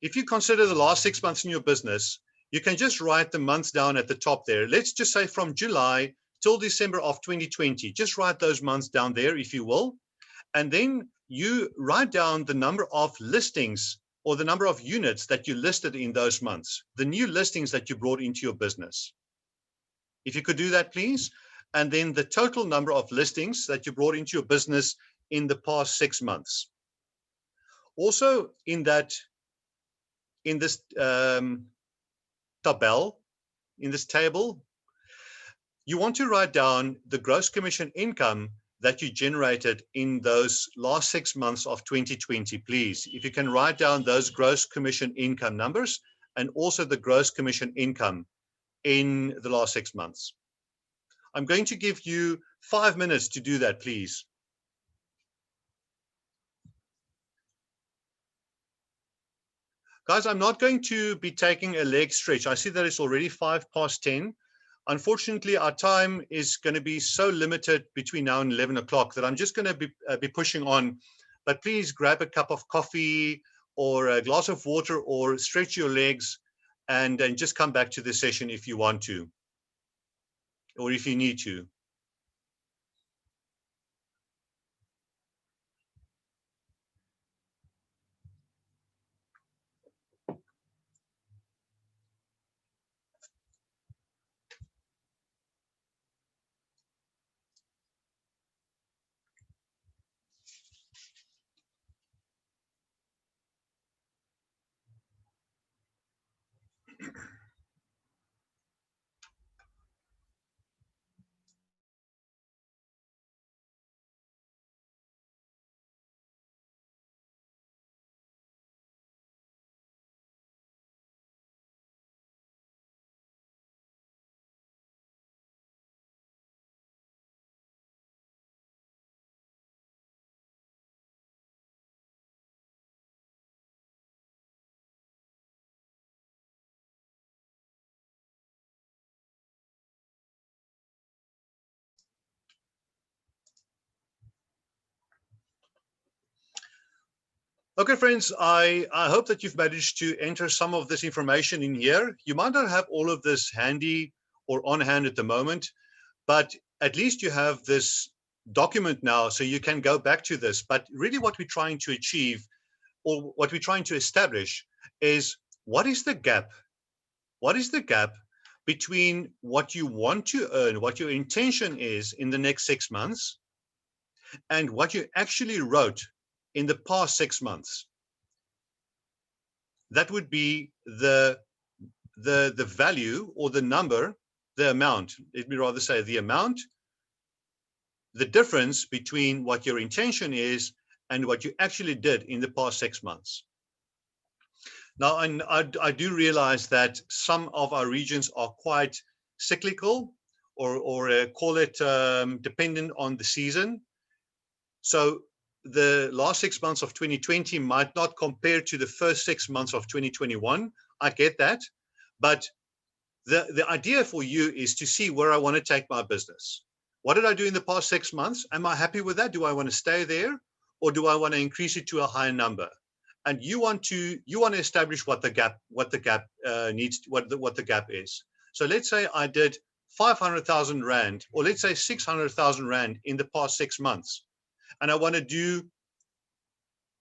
if you consider the last 6 months in your business, you can just write the months down at the top there. Let's just say from July till December of 2020. Just write those months down there, if you will. And then you write down the number of listings or the number of units that you listed in those months, the new listings that you brought into your business. If you could do that, please. And then the total number of listings that you brought into your business in the past 6 months. Also in this table, you want to write down the gross commission income that you generated in those last 6 months of 2020, please. If you can write down those gross commission income numbers and also the gross commission income in the last 6 months. I'm going to give you 5 minutes to do that, please. Guys, I'm not going to be taking a leg stretch. I see that it's already 10:05. Unfortunately, our time is going to be so limited between now and 11 o'clock that I'm just going to be pushing on. But please grab a cup of coffee or a glass of water or stretch your legs and just come back to the session if you want to, or if you need to. Okay, friends, I hope that you've managed to enter some of this information in here. You might not have all of this handy or on hand at the moment, but at least you have this document now, so you can go back to this. But really what we're trying to achieve, or what we're trying to establish, is what is the gap? What is the gap between what you want to earn, what your intention is in the next 6 months, and what you actually wrote in the past 6 months? That would be the value, or the number, the amount, let me rather say the amount, the difference between what your intention is and what you actually did in the past 6 months. Now, I do realize that some of our regions are quite cyclical, or call it dependent on the season. So the last 6 months of 2020 might not compare to the first 6 months of 2021. I get that. But the idea for you is to see where I want to take my business. What did I do in the past 6 months? Am I happy with that? Do I want to stay there, or do I want to increase it to a higher number? And you want to establish what the gap needs, what the gap is. So let's say I did 500,000 rand, or let's say 600,000 rand in the past 6 months, and I want to do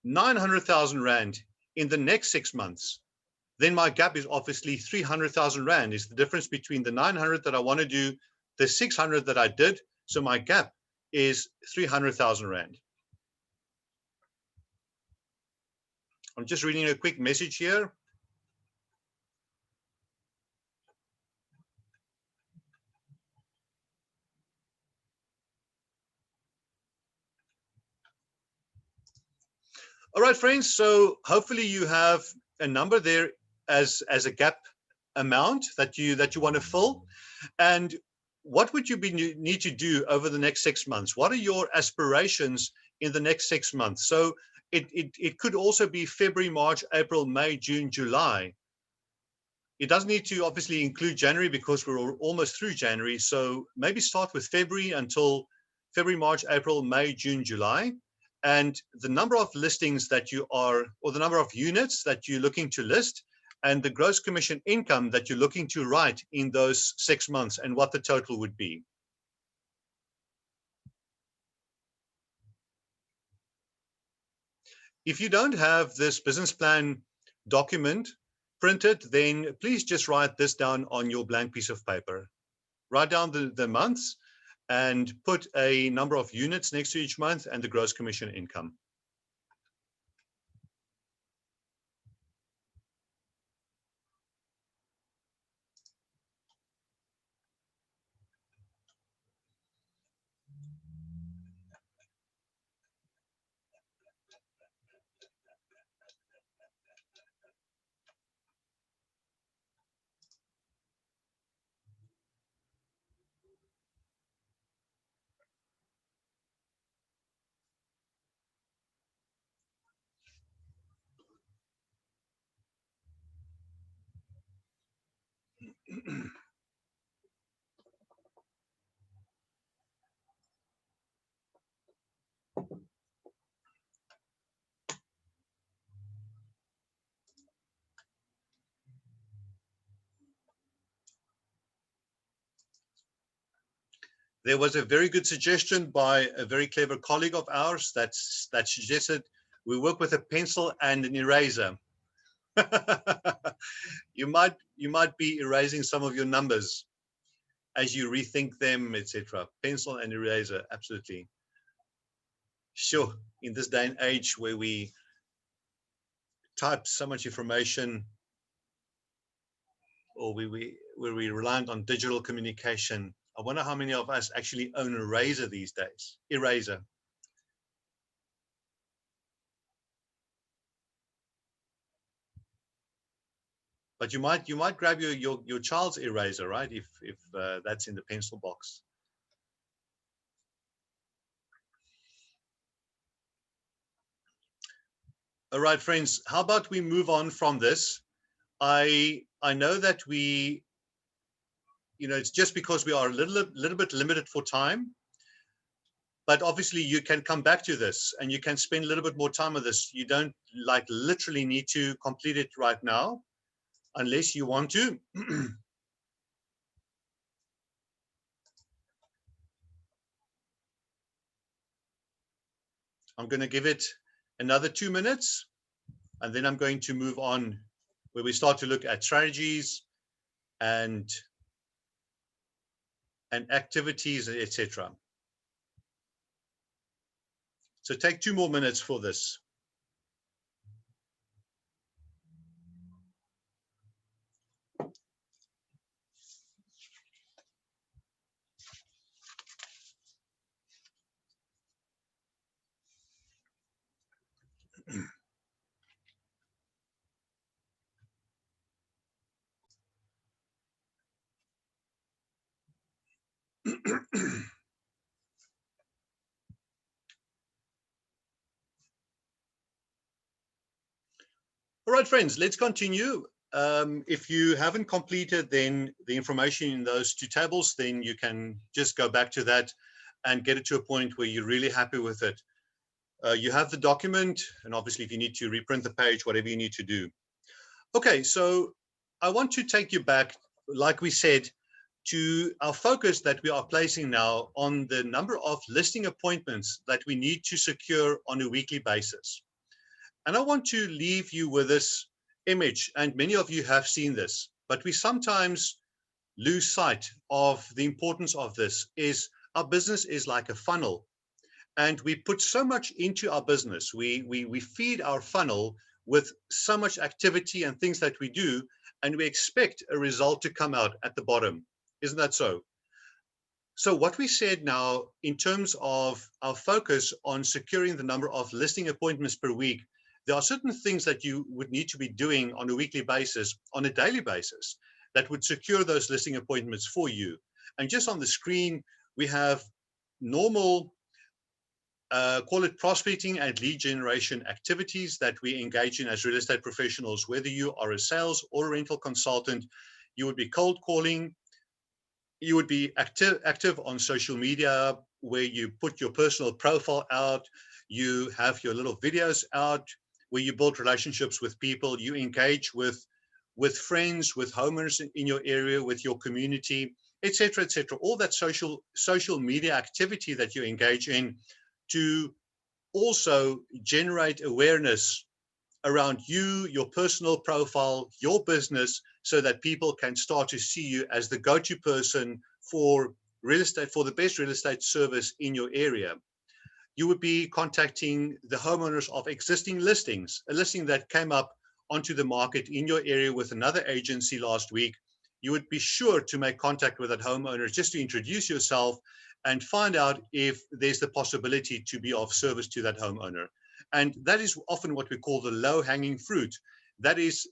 900,000 rand in the next 6 months. Then my gap is obviously 300,000 rand. Is the difference between the 900 that I want to do, the 600 that I did. So my gap is 300,000 rand. I'm just reading a quick message here. All right, friends. So hopefully you have a number there as a gap amount that you want to fill. And what would you need to do over the next 6 months? What are your aspirations in the next 6 months? So it could also be February, March, April, May, June, July. It doesn't need to obviously include January, because we're almost through January. So maybe start with February until February, March, April, May, June, July. And the number of listings that you are, or the number of units that you're looking to list, and the gross commission income that you're looking to write in those 6 months, and what the total would be. If you don't have this business plan document printed, then please just write this down on your blank piece of paper. Write down the months and put a number of units next to each month and the gross commission income. There was a very good suggestion by a very clever colleague of ours that suggested we work with a pencil and an eraser. you might be erasing some of your numbers as you rethink them, etc. Pencil and eraser, absolutely. Sure, in this day and age where we type so much information, or where we reliant on digital communication, I wonder how many of us actually own a razor these days. Eraser. But you might grab your child's eraser, right? If that's in the pencil box. All right, friends. How about we move on from this? I know that we, it's just because we are a little bit limited for time. But obviously you can come back to this and you can spend a little bit more time with this. You don't like literally need to complete it right now unless you want to. I'm going to give it another 2 minutes, and then I'm going to move on where we start to look at strategies and activities, etc. So take 2 more minutes for this. All right, friends, let's continue. If you haven't completed then the information in those 2 tables, then you can just go back to that and get it to a point where you're really happy with it. You have the document, and obviously if you need to reprint the page, whatever you need to do. Okay, so I want to take you back, like we said, to our focus that we are placing now on the number of listing appointments that we need to secure on a weekly basis. And I want to leave you with this image, and many of you have seen this, but we sometimes lose sight of the importance of this. Is our business is like a funnel, and we put so much into our business. We feed our funnel with so much activity and things that we do, and we expect a result to come out at the bottom. Isn't that so? So what we said now in terms of our focus on securing the number of listing appointments per week, there are certain things that you would need to be doing on a weekly basis, on a daily basis, that would secure those listing appointments for you. And just on the screen, we have normal, call it prospecting and lead generation activities that we engage in as real estate professionals. Whether you are a sales or a rental consultant, you would be cold calling, you would be active on social media, where you put your personal profile out, you have your little videos out, where you build relationships with people, you engage with friends, with homeowners in your area, with your community, etc., etc. All that social media activity that you engage in to also generate awareness around you, your personal profile, your business, so that people can start to see you as the go-to person for real estate, for the best real estate service in your area. You would be contacting the homeowners of existing listings, a listing that came up onto the market in your area with another agency last week. You would be sure to make contact with that homeowner just to introduce yourself and find out if there's the possibility to be of service to that homeowner. And that is often what we call the low-hanging fruit. That is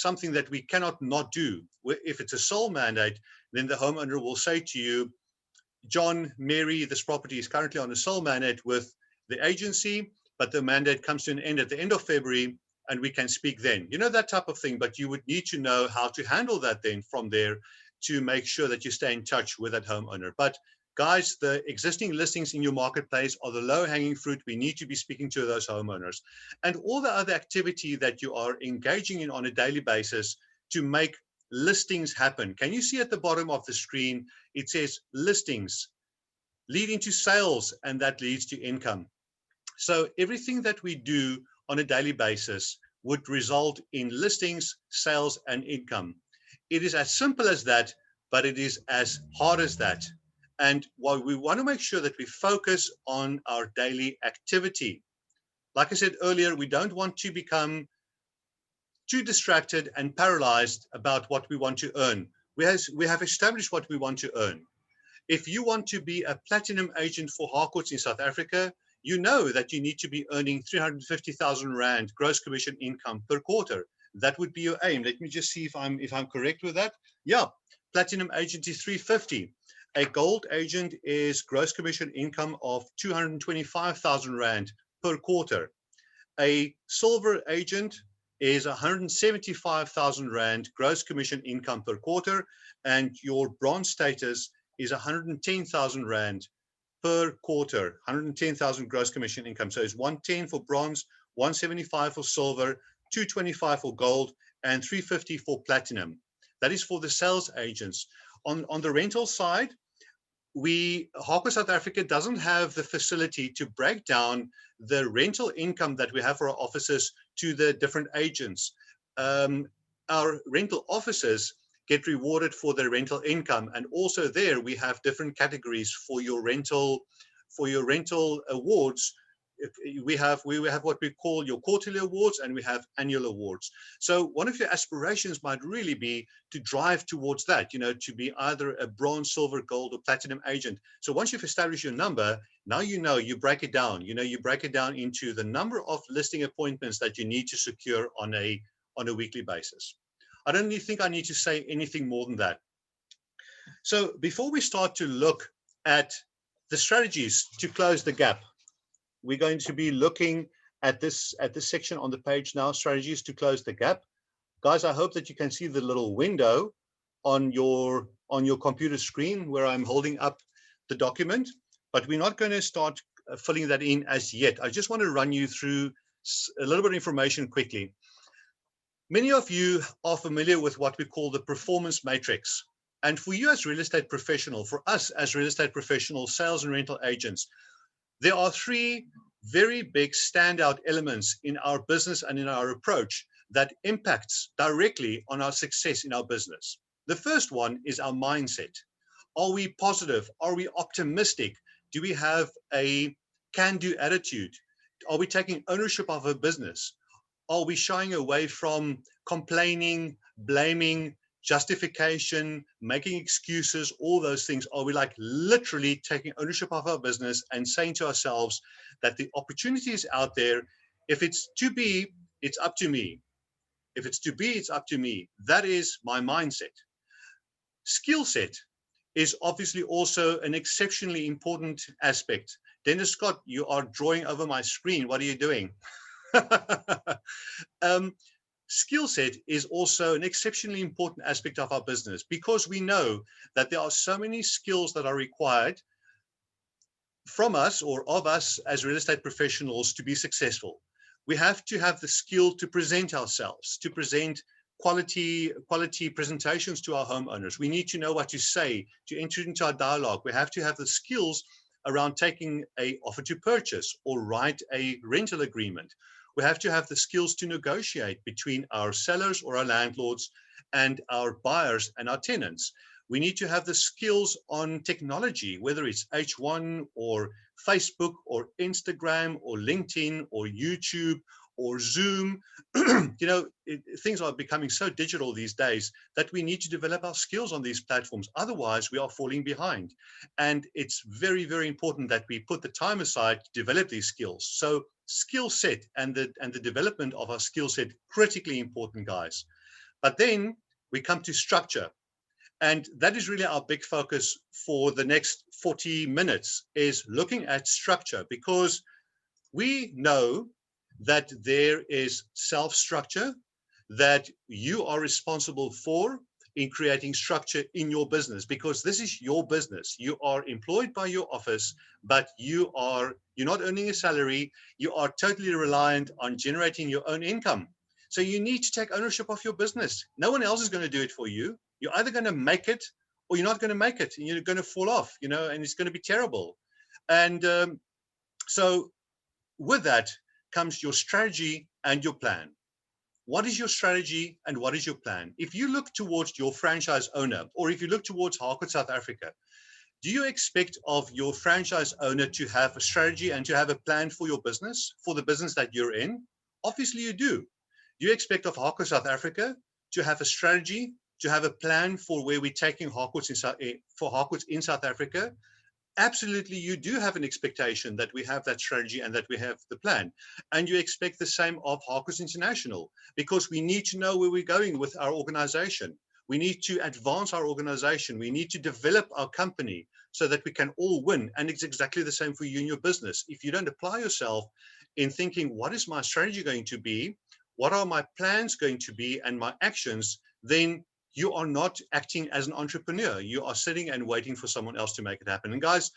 something that we cannot not do. If it's a sole mandate, then the homeowner will say to you, John, Mary, this property is currently on a sole mandate with the agency, but the mandate comes to an end at the end of February, and we can speak then. You know, that type of thing, but you would need to know how to handle that then from there to make sure that you stay in touch with that homeowner. But guys, the existing listings in your marketplace are the low-hanging fruit. We need to be speaking to those homeowners. And all the other activity that you are engaging in on a daily basis to make listings happen. Can you see at the bottom of the screen, it says listings leading to sales, and that leads to income. So everything that we do on a daily basis would result in listings, sales, and income. It is as simple as that, but it is as hard as that. And while we want to make sure that we focus on our daily activity, like I said earlier, we don't want to become too distracted and paralyzed about what we want to earn. We have established what we want to earn. If you want to be a platinum agent for Harcourts in South Africa, you know that you need to be earning 350,000 Rand gross commission income per quarter. That would be your aim. Let me just see if I'm correct with that. Yeah, platinum agent is 350. A gold agent is gross commission income of 225,000 Rand per quarter. A silver agent is 175,000 Rand gross commission income per quarter, and your bronze status is 110,000 Rand per quarter, 110,000 gross commission income. So it's 110 for bronze, 175 for silver, 225 for gold, and 350 for platinum. That is for the sales agents. On the rental side, Harcourts South Africa doesn't have the facility to break down the rental income that we have for our offices to the different agents. Our rental offices get rewarded for their rental income, and also there we have different categories for your rental awards. We have what we call your quarterly awards, and we have annual awards. So one of your aspirations might really be to drive towards that, to be either a bronze, silver, gold, or platinum agent. So once you've established your number, now you break it down. You break it down into the number of listing appointments that you need to secure on a weekly basis. I don't think I need to say anything more than that. So before we start to look at the strategies to close the gap, we're going to be looking at this section on the page now, strategies to close the gap. Guys, I hope that you can see the little window on your computer screen where I'm holding up the document, but we're not going to start filling that in as yet. I just want to run you through a little bit of information quickly. Many of you are familiar with what we call the performance matrix. And for you as real estate professional, for us as real estate professionals, sales and rental agents, there are three very big standout elements in our business and in our approach that impacts directly on our success in our business. The first one is our mindset. Are we positive? Are we optimistic? Do we have a can-do attitude? Are we taking ownership of our business? Are we shying away from complaining, blaming, justification, making excuses, all those things? Are we like literally taking ownership of our business and saying to ourselves that the opportunity is out there? If it's to be, it's up to me. If it's to be, it's up to me. That is my mindset. Skill set is obviously also an exceptionally important aspect. Dennis Scott, you are drawing over my screen. What are you doing? Skill set is also an exceptionally important aspect of our business, because we know that there are so many skills that are required from us or of us as real estate professionals to be successful. We have to have the skill to present ourselves, to present quality presentations to our homeowners. We need to know what to say, to enter into our dialogue. We have to have the skills around taking an offer to purchase or write a rental agreement. We have to have the skills to negotiate between our sellers or our landlords and our buyers and our tenants. We need to have the skills on technology, whether it's H1 or Facebook or Instagram or LinkedIn or YouTube or Zoom. Things are becoming so digital these days that we need to develop our skills on these platforms. Otherwise, we are falling behind. And it's very, very important that we put the time aside to develop these skills. So skill set and the development of our skill set, critically important, guys. But then we come to structure. And that is really our big focus for the next 40 minutes, is looking at structure, because we know that there is self-structure that you are responsible for in creating structure in your business, because this is your business. You are employed by your office, but you're not earning a salary. You are totally reliant on generating your own income. So you need to take ownership of your business. No one else is going to do it for you. You're either going to make it or you're not going to make it, and you're going to fall off, and it's going to be terrible. And so with that comes your strategy and your plan. What is your strategy and what is your plan? If you look towards your franchise owner, or if you look towards Harcourts South Africa, do you expect of your franchise owner to have a strategy and to have a plan for your business, for the business that you're in? Obviously you do. Do you expect of Harcourts South Africa to have a strategy, to have a plan for where we're taking Harcourts in South Africa? Absolutely, you do have an expectation that we have that strategy and that we have the plan. And you expect the same of Harcourts International, because we need to know where we're going with our organization. We need to advance our organization. We need to develop our company so that we can all win. And it's exactly the same for you and your business. If you don't apply yourself in thinking, what is my strategy going to be? What are my plans going to be and my actions? Then you are not acting as an entrepreneur. You are sitting and waiting for someone else to make it happen. And guys,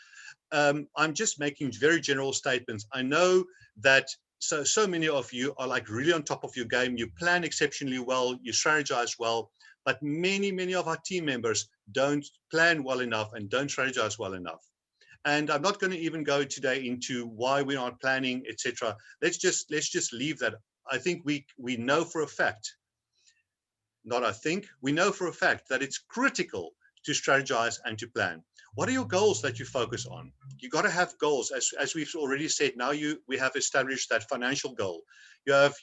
I'm just making very general statements. I know that so many of you are like really on top of your game. You plan exceptionally well, you strategize well, but many of our team members don't plan well enough and don't strategize well enough. And I'm not going to even go today into why we aren't planning, etc. Let's just leave that. I think we know for a fact, not I think, we know for a fact that it's critical to strategize and to plan. What are your goals that you focus on? You got to have goals, as we've already said. Now we have established that financial goal. You have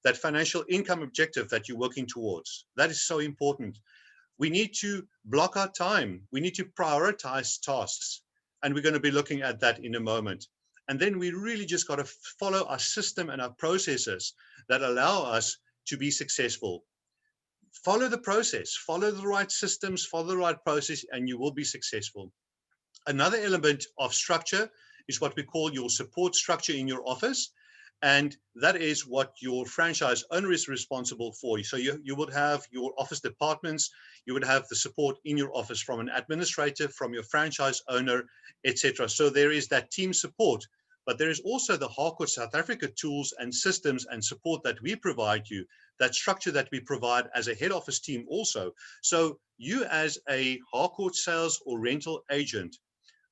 that financial income objective that you're working towards. That is so important. We need to block our time. We need to prioritize tasks. And we're going to be looking at that in a moment. And then we really just got to follow our system and our processes that allow us to be successful. Follow the process, follow the right systems, follow the right process, and you will be successful. Another element of structure is what we call your support structure in your office. And that is what your franchise owner is responsible for. So you would have your office departments, you would have the support in your office from an administrator, from your franchise owner, etc. So there is that team support, but there is also the Harcourts South Africa tools and systems and support that we provide you, that structure that we provide as a head office team also. So you as a Harcourts sales or rental agent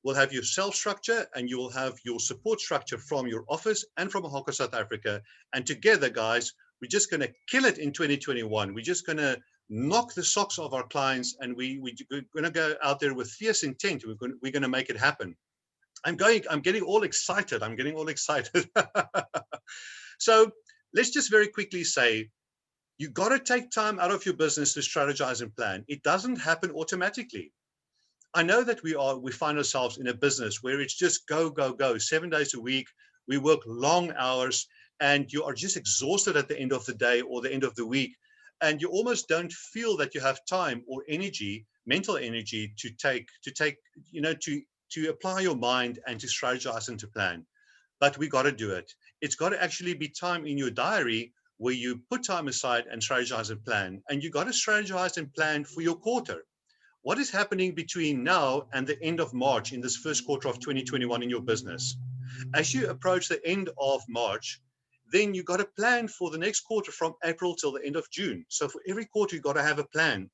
will have your self structure and you will have your support structure from your office and from Harcourts South Africa. And together, guys, we're just going to kill it in 2021. We're just going to knock the socks off our clients, and we're going to go out there with fierce intent. We're going to make it happen. I'm getting all excited. I'm getting all excited. So let's just very quickly say, you got to take time out of your business to strategize and plan. It doesn't happen automatically. I know that we find ourselves in a business where it's just go, 7 days a week. We work long hours and you are just exhausted at the end of the day or the end of the week. And you almost don't feel that you have time or energy, mental energy to apply your mind and to strategize and to plan. But we got to do it. It's got to actually be time in your diary where you put time aside and strategize and plan. And you got to strategize and plan for your quarter. What is happening between now and the end of March in this first quarter of 2021 in your business? As you approach the end of March, then you got to plan for the next quarter from April till the end of June. So for every quarter, you got to have a plan.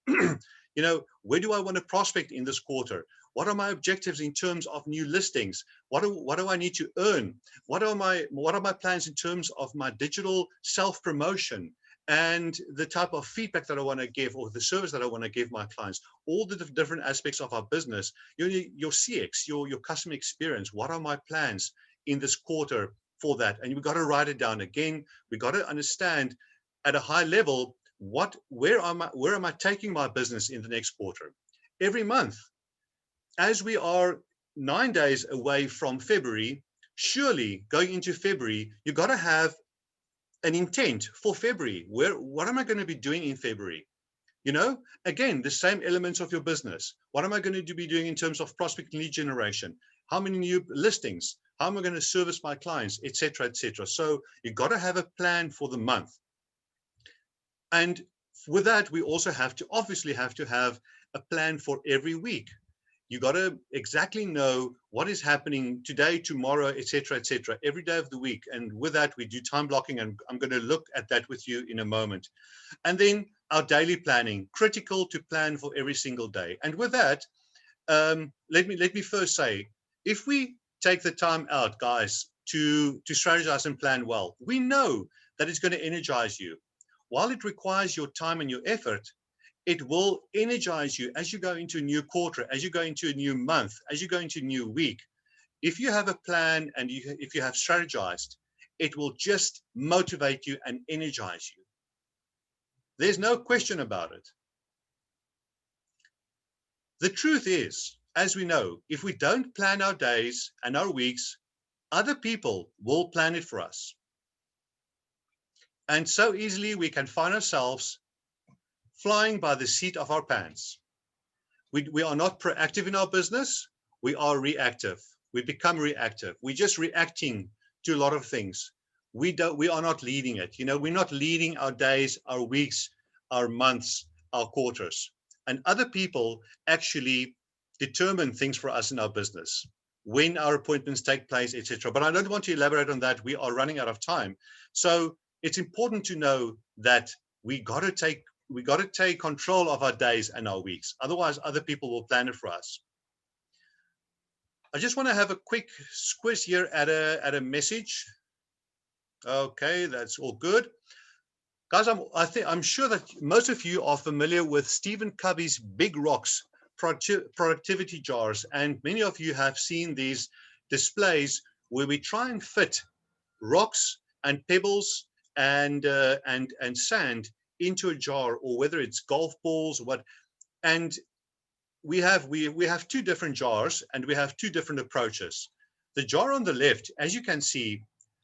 Where do I want to prospect in this quarter? What are my objectives in terms of new listings? What do I need to earn? What are my plans in terms of my digital self-promotion? And the type of feedback that I want to give or the service that I want to give my clients, all the different aspects of our business, your CX, your customer experience, what are my plans in this quarter for that? And we've got to write it down again. We got to understand at a high level, where am I taking my business in the next quarter? Every month, as we are 9 days away from February, surely going into February, you got to have an intent for February. What am I going to be doing in February? Again, the same elements of your business. What am I going to be doing in terms of prospect lead generation? How many new listings? How am I going to service my clients, etc., etc. So you got to have a plan for the month. And with that, we also obviously have to have a plan for every week. You got to exactly know what is happening today, tomorrow, etc., every day of the week. And with that, we do time blocking, and I'm going to look at that with you in a moment. And then our daily planning, critical to plan for every single day. And with that, let me first say, if we take the time out, guys, to strategize and plan well, we know that it's going to energize you. While it requires your time and your effort, it will energize you as you go into a new quarter, as you go into a new month, as you go into a new week. If you have a plan and if you have strategized, it will just motivate you and energize you. There's no question about it. The truth is, as we know, if we don't plan our days and our weeks, other people will plan it for us. And so easily we can find ourselves flying by the seat of our pants. We are not proactive in our business. We are reactive. We become reactive. We're just reacting to a lot of things. We are not leading it. We're not leading our days, our weeks, our months, our quarters, and other people actually determine things for us in our business, when our appointments take place, etc. But I don't want to elaborate on that. We are running out of time. So it's important to know that we got to take control of our days and our weeks. Otherwise, other people will plan it for us. I just want to have a quick squiz here at a message. Okay, that's all good. Guys, I'm sure that most of you are familiar with Stephen Covey's Big Rocks productivity jars, and many of you have seen these displays where we try and fit rocks and pebbles and sand into a jar, or whether it's golf balls or what. And we have two different jars, and we have two different approaches. The jar on the left, as you can see,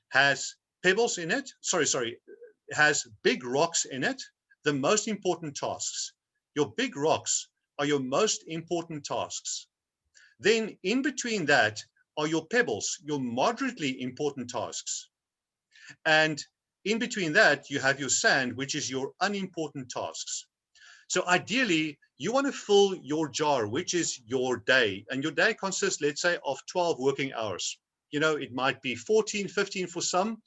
has pebbles in it. Sorry, has big rocks in it, the most important tasks. Your big rocks are your most important tasks. Then in between that are your pebbles, your moderately important tasks. And in between that, you have your sand, which is your unimportant tasks. So ideally, you want to fill your jar, which is your day. And your day consists, let's say, of 12 working hours. You know, it might be 14, 15 for some,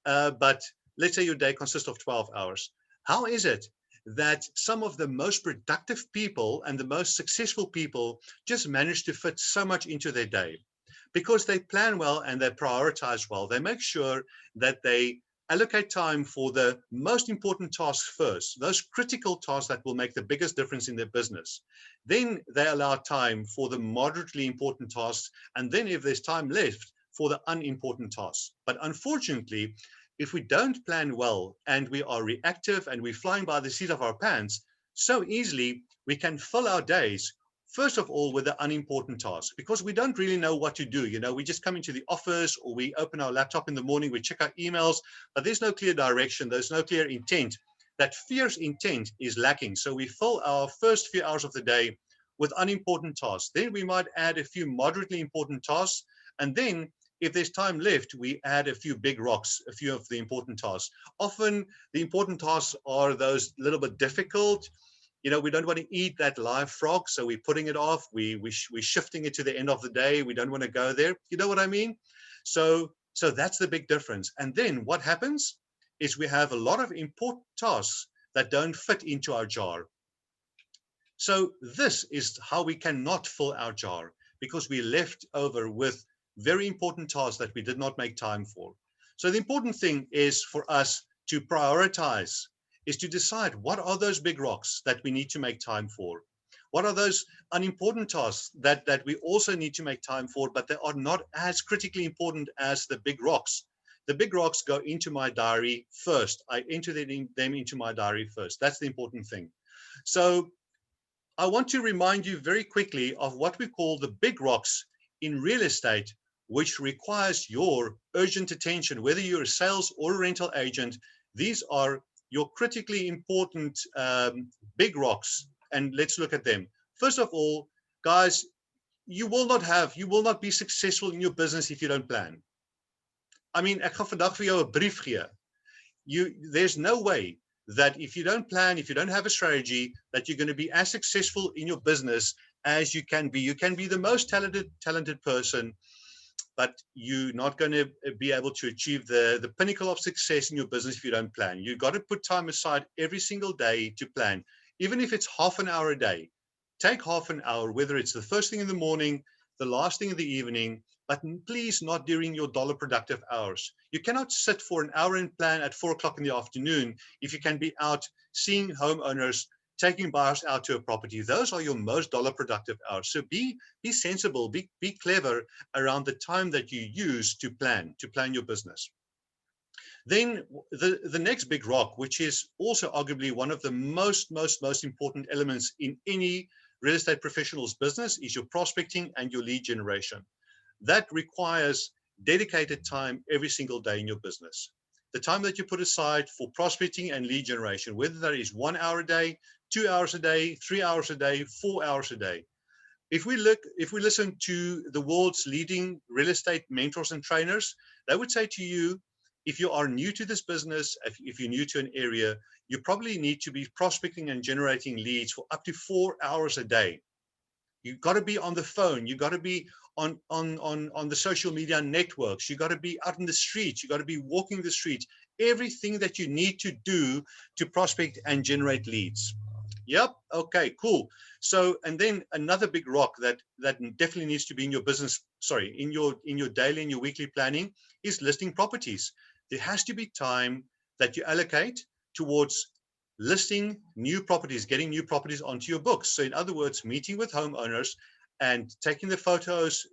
but let's say your day consists of 12 hours. How is it that some of the most productive people and the most successful people just manage to fit so much into their day? Because they plan well and they prioritize well. They make sure that they allocate time for the most important tasks first, those critical tasks that will make the biggest difference in their business. Then they allow time for the moderately important tasks. And then if there's time left, for the unimportant tasks. But unfortunately, if we don't plan well and we are reactive and we're flying by the seat of our pants, so easily we can fill our days, first of all, with the unimportant tasks, because we don't really know what to do. You know, we just come into the office, or we open our laptop in the morning, we check our emails, but there's no clear direction, there's no clear intent. That fierce intent is lacking. So we fill our first few hours of the day with unimportant tasks. Then we might add a few moderately important tasks, and then if there's time left, we add a few big rocks, a few of the important tasks. Often the important tasks are those little bit difficult. You know, we don't want to eat that live frog, so we're putting it off. We're shifting it to the end of the day. We don't want to go there. You know what I mean? So that's the big difference. And then what happens is we have a lot of important tasks that don't fit into our jar. So this is how we cannot fill our jar, because we left over with very important tasks that we did not make time for. So the important thing is for us to prioritize, is to decide what are those big rocks that we need to make time for. What are those unimportant tasks that we also need to make time for, but they are not as critically important as the big rocks. The big rocks go into my diary first. I enter them into my diary first. That's the important thing. So I want to remind you very quickly of what we call the big rocks in real estate, which requires your urgent attention, whether you're a sales or a rental agent. These are your critically important big rocks, and let's look at them. First of all, guys, you will not be successful in your business if you don't plan. I mean, ek gaan vandag vir jou 'n brief gee. There's no way that if you don't plan, if you don't have a strategy, that you're going to be as successful in your business as you can be. You can be the most talented person, but you're not going to be able to achieve the pinnacle of success in your business if you don't plan. You've got to put time aside every single day to plan, even if it's half an hour a day. Take half an hour, whether it's the first thing in the morning, the last thing in the evening, but please not during your dollar productive hours. You cannot sit for an hour and plan at 4 o'clock in the afternoon if you can be out seeing homeowners, taking buyers out to a property. Those are your most dollar productive hours. So be sensible, be clever around the time that you use to plan your business. Then the next big rock, which is also arguably one of the most important elements in any real estate professional's business, is your prospecting and your lead generation. That requires dedicated time every single day in your business. The time that you put aside for prospecting and lead generation, whether that is 1 hour a day, 2 hours a day, 3 hours a day, 4 hours a day. If we listen to the world's leading real estate mentors and trainers, they would say to you if you are new to this business, if you're new to an area, you probably need to be prospecting and generating leads for up to 4 hours a day. You've got to be on the phone. You've got to be on the social media networks. You've got to be out in the streets. You've got to be walking the streets. Everything that you need to do to prospect and generate leads. Yep. Okay, cool. So, and then another big rock that definitely needs to be in your business, sorry, in your daily and your weekly planning is listing properties. There has to be time that you allocate towards listing new properties, getting new properties onto your books. So in other words, meeting with homeowners and taking the photos,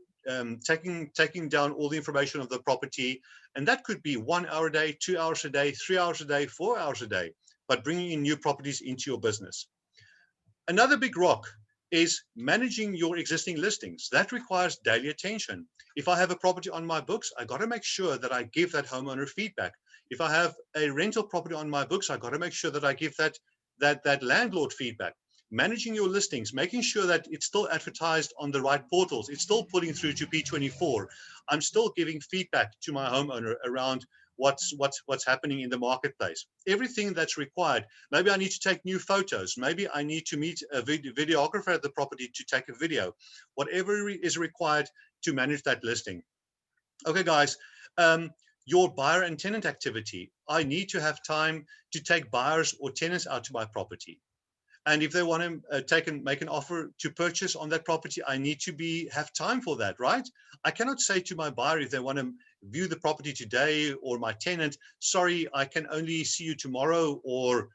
taking down all the information of the property. And that could be 1 hour a day, 2 hours a day, 3 hours a day, 4 hours a day, but bringing in new properties into your business. Another big rock is managing your existing listings. That requires daily attention. If I have a property on my books, I got to make sure that I give that homeowner feedback. If I have a rental property on my books, I got to make sure that I give that landlord feedback. Managing your listings, making sure that it's still advertised on the right portals, it's still putting through to P24. I'm still giving feedback to my homeowner around what's happening in the marketplace. Everything that's required. Maybe I need to take new photos. Maybe I need to meet a videographer at the property to take a video. Whatever is required to manage that listing. Okay, guys. Your buyer and tenant activity. I need to have time to take buyers or tenants out to my property. And if they want to make an offer to purchase on that property, I need to have time for that, right? I cannot say to my buyer if they want to view the property today, or my tenant, sorry, I can only see you tomorrow or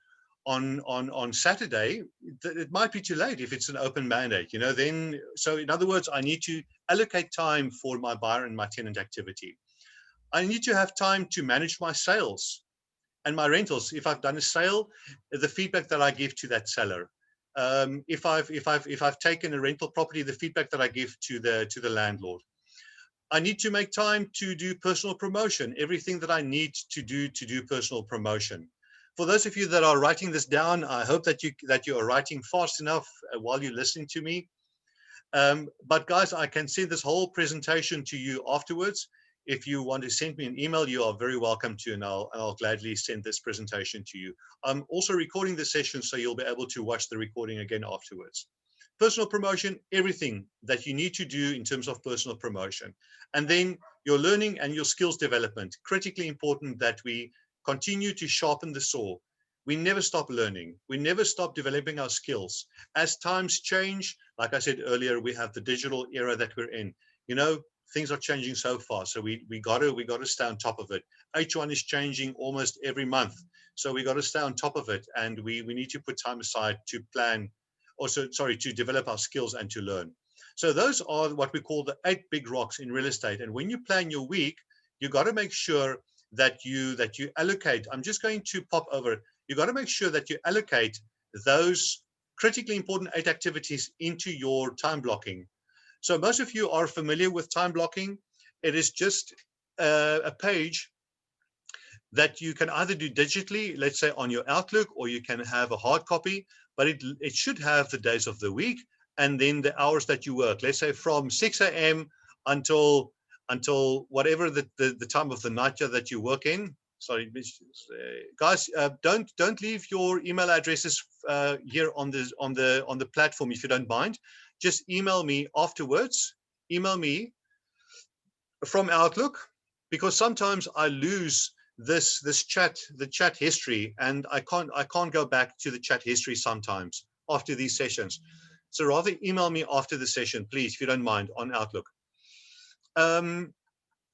on Saturday. It might be too late if it's an open mandate, then. So in other words, I need to allocate time for my buyer and my tenant activity. I need to have time to manage my sales and my rentals. If I've done a sale, the feedback that I give to that seller. If I've taken a rental property, the feedback that I give to the landlord. I need to make time to do personal promotion. Everything that I need to do personal promotion. For those of you that are writing this down, I hope that you are writing fast enough while you're listening to me. But guys, I can send this whole presentation to you afterwards. If you want to send me an email, you are very welcome to, and I'll gladly send this presentation to you. I'm also recording the session, so you'll be able to watch the recording again afterwards. Personal promotion, everything that you need to do in terms of personal promotion. And then your learning and your skills development, critically important that we continue to sharpen the saw. We never stop learning. We never stop developing our skills. As times change, like I said earlier, we have the digital era that we're in. Things are changing so fast, so we got to stay on top of it. H1 is changing almost every month, so we got to stay on top of it, and we need to put time aside to plan, to develop our skills and to learn. So those are what we call the 8 big rocks in real estate. And when you plan your week, you got to make sure that you allocate. I'm just going to pop over. You got to make sure that you allocate those critically important 8 activities into your time blocking. So most of you are familiar with time blocking. It is just a page that you can either do digitally, let's say on your Outlook, or you can have a hard copy, but it should have the days of the week and then the hours that you work. Let's say from 6 a.m. until whatever the time of the night that you work in. Sorry, guys, don't leave your email addresses here on the platform if you don't mind. Just email me afterwards. Email me from Outlook, because sometimes I lose the chat history, and I can't go back to the chat history sometimes after these sessions. So rather email me after the session, please, if you don't mind, on Outlook.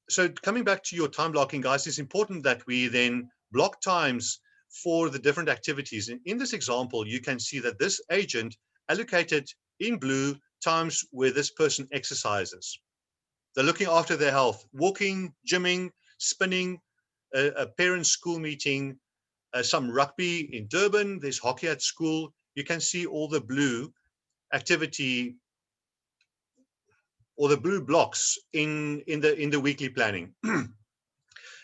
So coming back to your time blocking, guys, it's important that we then block times for the different activities. And in this example, you can see that this agent allocated in blue times where this person exercises. They're looking after their health, walking, gymming, spinning, a parent school meeting, some rugby in Durban, there's hockey at school. You can see all the blue activity or the blue blocks in the weekly planning.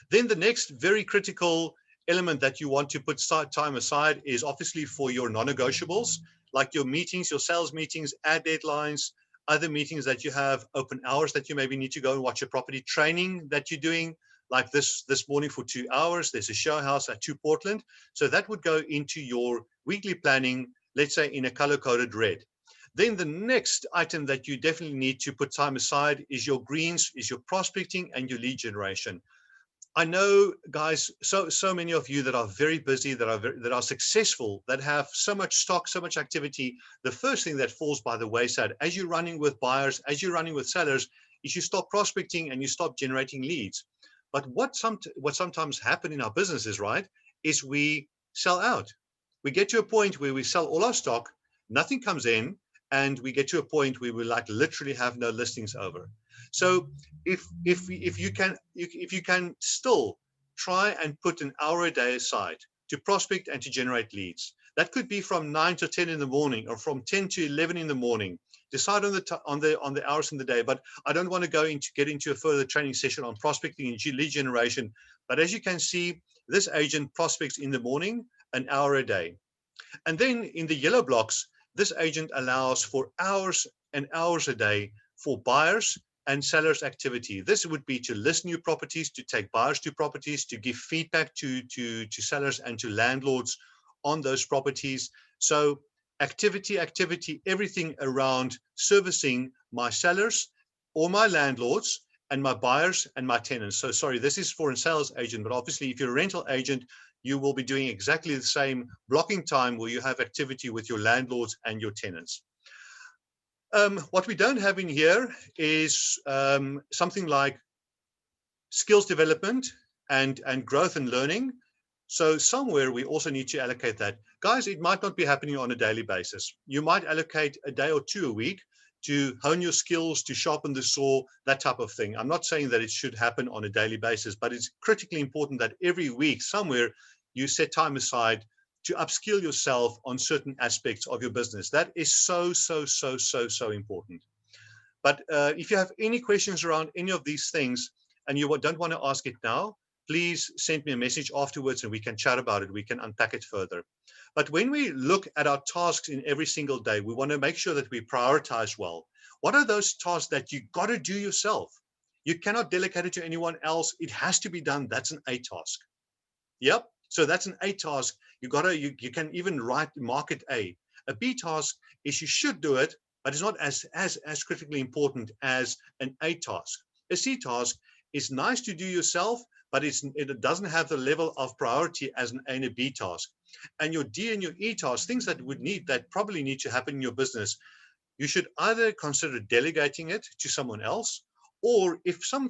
Then the next very critical element that you want to put time aside is obviously for your non-negotiables, like your meetings, your sales meetings, ad deadlines, other meetings that you have, open hours that you maybe need to go and watch a property, training that you're doing, like this morning for 2 hours. There's a show house at 2 Portland. So that would go into your weekly planning, let's say in a color-coded red. Then the next item that you definitely need to put time aside is your greens, is your prospecting and your lead generation. I know, guys, so many of you that are very busy, that are successful, that have so much stock, so much activity. The first thing that falls by the wayside as you're running with buyers, as you're running with sellers, is you stop prospecting and you stop generating leads. But what sometimes happen in our businesses, right, is we sell out. We get to a point where we sell all our stock, nothing comes in, and we get to a point where we like literally have no listings over. So if you can still try and put an hour a day aside to prospect and to generate leads, that could be from 9 to 10 in the morning or from 10 to 11 in the morning. Decide on the hours in the day. But I don't want to get into a further training session on prospecting and lead generation. But as you can see, this agent prospects in the morning an hour a day. And then in the yellow blocks, this agent allows for hours and hours a day for buyers and sellers activity. This would be to list new properties, to take buyers to properties, to give feedback to sellers and to landlords on those properties. So activity, everything around servicing my sellers or my landlords and my buyers and my tenants. So sorry, this is for a sales agent, but obviously if you're a rental agent, you will be doing exactly the same blocking time where you have activity with your landlords and your tenants. What we don't have in here is something like skills development and growth and learning. So somewhere we also need to allocate that. Guys, it might not be happening on a daily basis. You might allocate a day or two a week to hone your skills, to sharpen the saw, that type of thing. I'm not saying that it should happen on a daily basis, but it's critically important that every week somewhere you set time aside to upskill yourself on certain aspects of your business. That is so important. But if you have any questions around any of these things and you don't want to ask it now, please send me a message afterwards and we can chat about it. We can unpack it further. But when we look at our tasks in every single day, we want to make sure that we prioritize well. What are those tasks that you got to do yourself? You cannot delegate it to anyone else. It has to be done. That's an A task. Yep. So that's an A task. You can even mark it A. A B task is you should do it, but it's not as critically important as an A task. A C task is nice to do yourself, but it doesn't have the level of priority as an A and a B task. And your D and your E task, things that probably need to happen in your business, you should either consider delegating it to someone else, or if some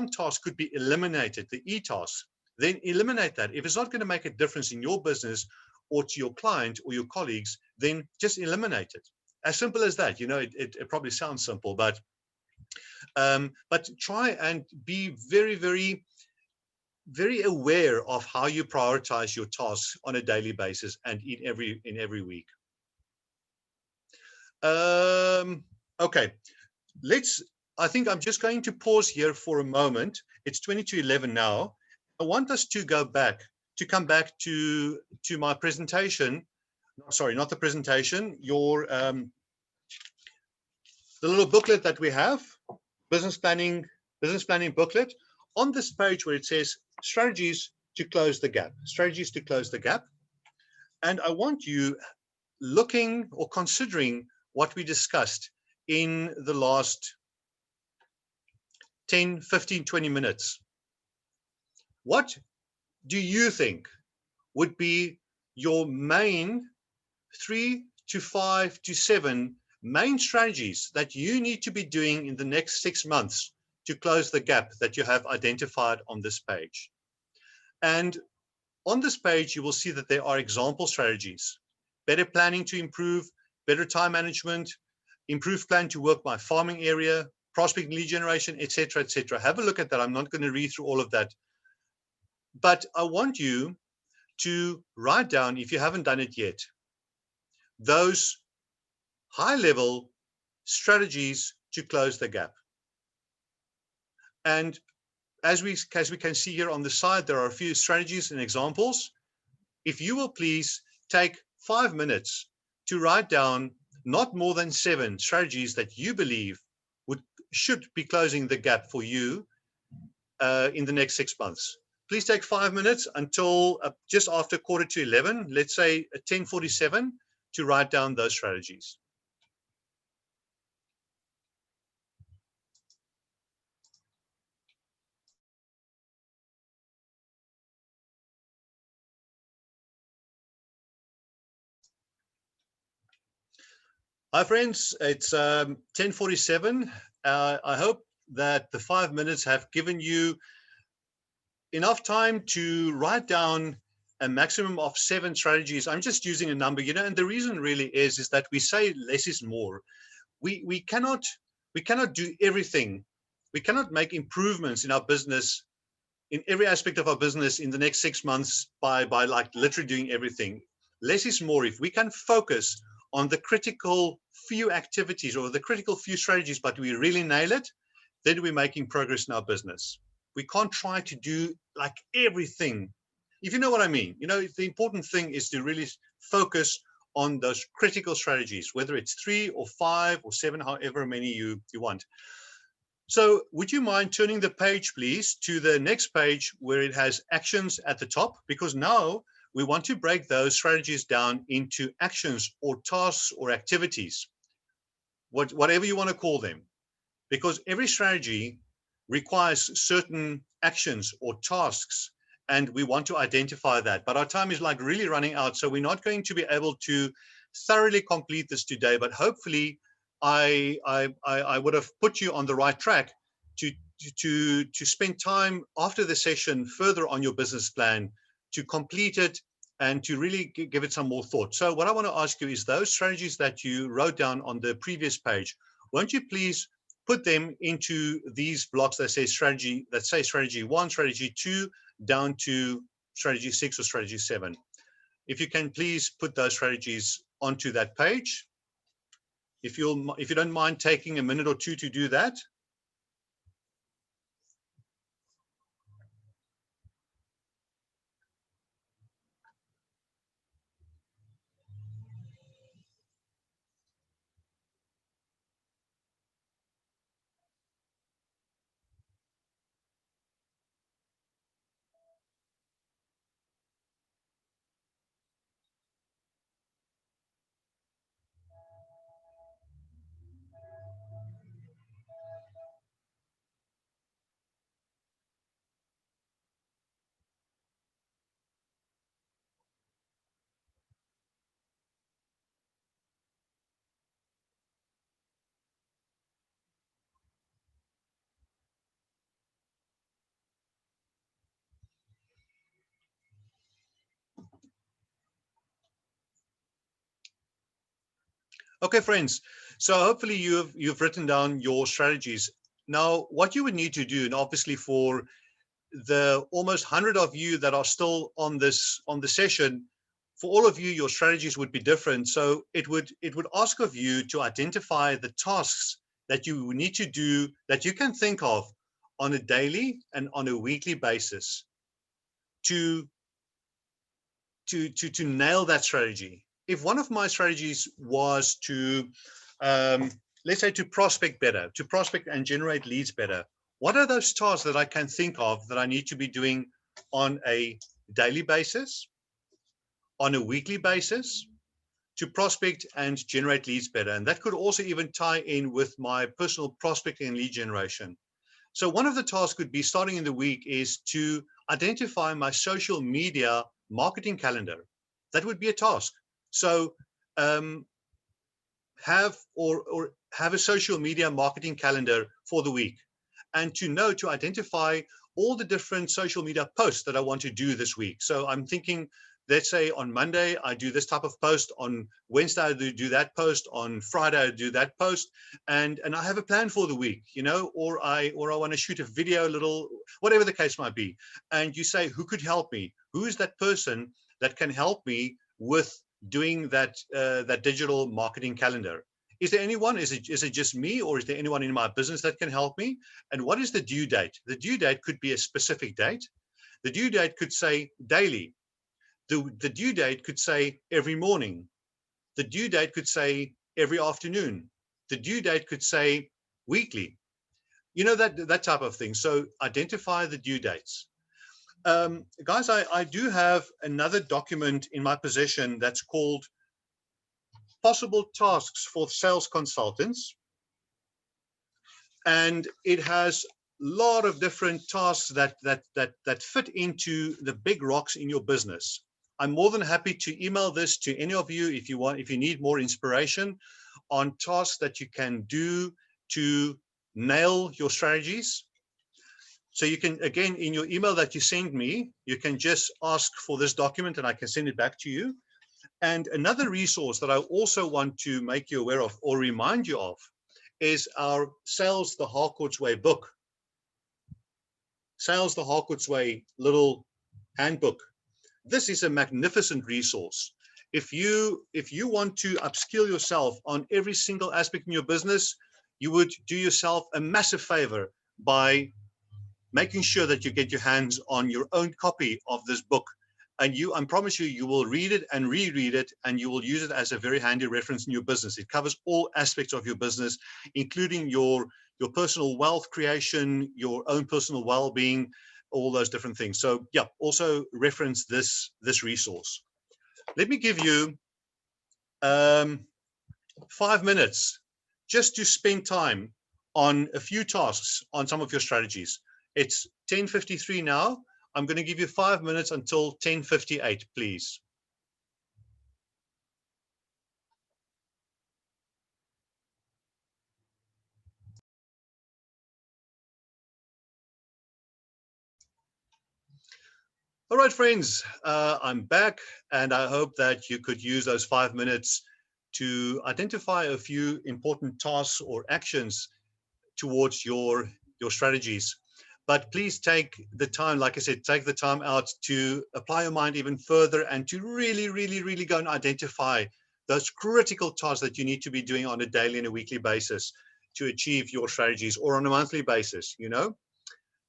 task could be eliminated, the E task, then eliminate that. If it's not going to make a difference in your business or to your client or your colleagues, then just eliminate it. As simple as that. You know, it probably sounds simple, but try and be very aware of how you prioritize your tasks on a daily basis and in every week. Okay, I think I'm just going to pause here for a moment. It's 20:11 now. I want us to come back to my presentation. Sorry, not the presentation. The little booklet that we have, business planning booklet. On this page where it says strategies to close the gap, and I want you looking or considering what we discussed in the last 10, 15, 20 minutes. What do you think would be your main 3 to 5 to 7 main strategies that you need to be doing in the next 6 months to close the gap that you have identified on this page? And on this page, you will see that there are example strategies: better planning to improve, better time management, improved plan to work my farming area, prospect lead generation, etc., etc. Have a look at that. I'm not going to read through all of that. But I want you to write down, if you haven't done it yet, those high-level strategies to close the gap. And as we can see here on the side, there are a few strategies and examples. If you will please take 5 minutes to write down not more than 7 strategies that you believe should be closing the gap for you in the next 6 months. Please take 5 minutes until just after 11:15, let's say at 10:47, to write down those strategies. Hi friends, it's 10:47. I hope that the 5 minutes have given you enough time to write down a maximum of 7 strategies. I'm just using a number, and the reason really is that we say less is more. We cannot do everything. We cannot make improvements in our business, in every aspect of our business, in the next 6 months by like literally doing everything. Less is more. If we can focus on the critical few activities or the critical few strategies, but we really nail it, then we're making progress in our business. We can't try to do like everything. If you know what I mean, the important thing is to really focus on those critical strategies, whether it's 3 or 5 or 7, however many you want. So would you mind turning the page, please, to the next page where it has actions at the top? Because now we want to break those strategies down into actions or tasks or activities, whatever you want to call them. Because every strategy requires certain actions or tasks, and we want to identify that. But our time is like really running out, so we're not going to be able to thoroughly complete this today, but hopefully I would have put you on the right track to spend time after the session further on your business plan, to complete it and to really give it some more thought. So what I want to ask you is those strategies that you wrote down on the previous page, won't you please put them into these blocks that say strategy 1, strategy 2, down to strategy 6 or strategy 7. If you can please put those strategies onto that page. If you don't mind taking a minute or two to do that. Okay, friends. So hopefully you've written down your strategies. Now, what you would need to do, and obviously for the almost 100 of you that are still on the session, for all of you, your strategies would be different. So it would ask of you to identify the tasks that you need to do, that you can think of on a daily and on a weekly basis to nail that strategy. If one of my strategies was to, let's say, to prospect better, to prospect and generate leads better, what are those tasks that I can think of that I need to be doing on a daily basis, on a weekly basis, to prospect and generate leads better? And that could also even tie in with my personal prospecting and lead generation. So one of the tasks could be, starting in the week, is to identify my social media marketing calendar. That would be a task. So have a social media marketing calendar for the week, and to identify all the different social media posts that I want to do this week. So I'm thinking, let's say on Monday, I do this type of post. On Wednesday, I do that post. On Friday, I do that post. And I have a plan for the week, or I want to shoot a video, whatever the case might be. And you say, who could help me? Who is that person that can help me with doing that digital marketing calendar? Is there anyone? Is it just me, or is there anyone in my business that can help me? And what is the due date? The due date could be a specific date. The due date could say daily. The due date could say every morning. The due date could say every afternoon. The due date could say weekly. you know, that type of thing. So identify the due dates. Guys, I do have another document in my possession that's called Possible Tasks for Sales Consultants. And it has a lot of different tasks that fit into the big rocks in your business. I'm more than happy to email this to any of you if you want, if you need more inspiration on tasks that you can do to nail your strategies. So you can, again, in your email that you send me, you can just ask for this document and I can send it back to you. And another resource that I also want to make you aware of or remind you of is our Sales the Harcourts Way book. Sales the Harcourts Way little handbook. This is a magnificent resource. If you want to upskill yourself on every single aspect in your business, you would do yourself a massive favor by making sure that you get your hands on your own copy of this book. And I promise you, you will read it and reread it, and you will use it as a very handy reference in your business. It covers all aspects of your business, including your personal wealth creation, your own personal well-being, all those different things. So yeah, also reference this resource. Let me give you 5 minutes just to spend time on a few tasks on some of your strategies. It's 10:53 now. I'm going to give you 5 minutes until 10:58, please. All right, friends, I'm back, and I hope that you could use those 5 minutes to identify a few important tasks or actions towards your strategies. But please take the time, like I said, take the time out to apply your mind even further and to really, really, really go and identify those critical tasks that you need to be doing on a daily and a weekly basis to achieve your strategies, or on a monthly basis, you know.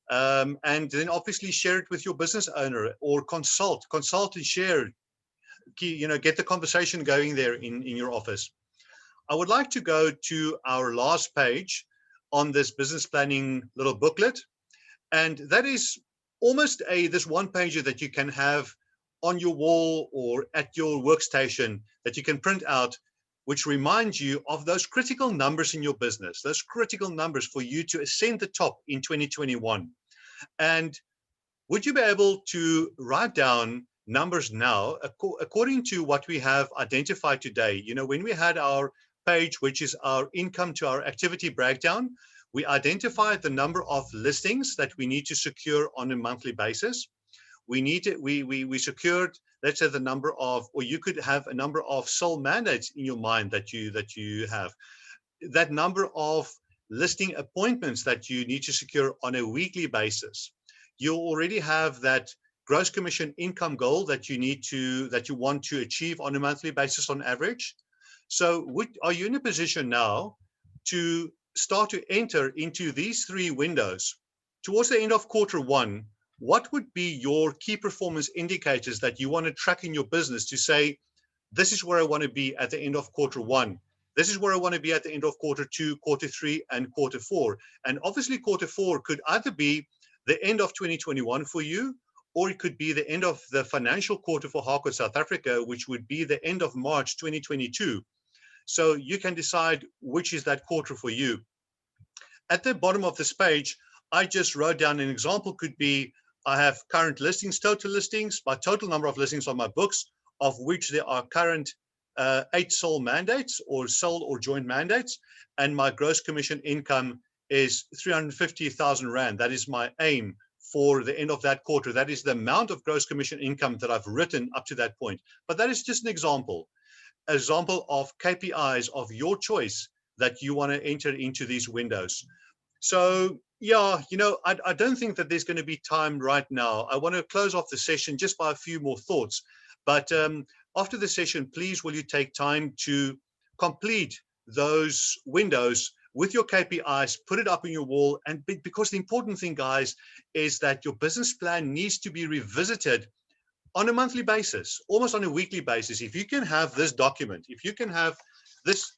And then obviously share it with your business owner, or consult and share, you know, get the conversation going there in your office. I would like to go to our last page on this business planning little booklet. And that is almost this one pager that you can have on your wall or at your workstation that you can print out, which reminds you of those critical numbers in your business, those critical numbers for you to ascend the top in 2021. And would you be able to write down numbers now according to what we have identified today? You know, when we had our page, which is our income to our activity breakdown, we identified the number of listings that we need to secure on a monthly basis. We secured, let's say, the number of, or you could have a number of sole mandates in your mind that you have. That number of listing appointments that you need to secure on a weekly basis. You already have that gross commission income goal that you want to achieve on a monthly basis on average. So are you in a position now to start to enter into these three windows towards the end of Q1? What would be your key performance indicators that you want to track in your business to say, this is where I want to be at the end of Q1. This is where I want to be at the end of Q2, Q3, and Q4. And obviously Q4 could either be the end of 2021 for you, or it could be the end of the financial quarter for Harcourts South Africa, which would be the end of March 2022. So you can decide which is that quarter for you. At the bottom of this page, I just wrote down an example. Could be, I have current listings, total listings, my total number of listings on my books, of which there are current 8 sole mandates or sole or joint mandates, and my gross commission income is 350,000 Rand. That is my aim for the end of that quarter. That is the amount of gross commission income that I've written up to that point. But that is just an example of KPIs of your choice that you want to enter into these windows. So yeah, you know, I don't think that there's going to be time right now. I want to close off the session just by a few more thoughts. But after the session, please will you take time to complete those windows with your KPIs, put it up on your wall. And because the important thing, guys, is that your business plan needs to be revisited on a monthly basis, almost on a weekly basis. If you can have this document, if you can have this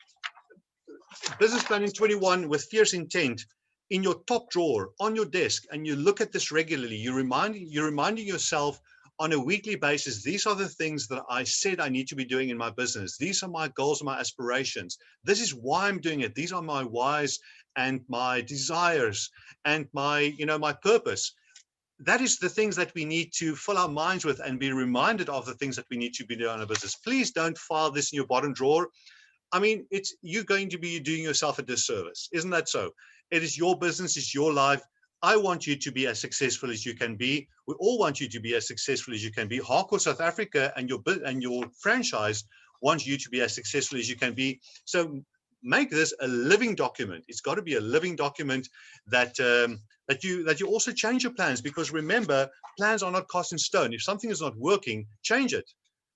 business plan in 21 with fierce intent in your top drawer on your desk, and you look at this regularly, you're reminding yourself on a weekly basis, these are the things that I said I need to be doing in my business. These are my goals, my aspirations. This is why I'm doing it. These are my whys and my desires and my, my purpose. That is the things that we need to fill our minds with and be reminded of the things that we need to be doing in our business. Please don't file this in your bottom drawer. I mean, you're going to be doing yourself a disservice. Isn't that so? It is your business, it's your life. I want you to be as successful as you can be. We all want you to be as successful as you can be. Harcourts South Africa and your franchise wants you to be as successful as you can be. So make this a living document. It's got to be a living document that that you also change your plans, because remember, plans are not cast in stone. If something is not working, change it.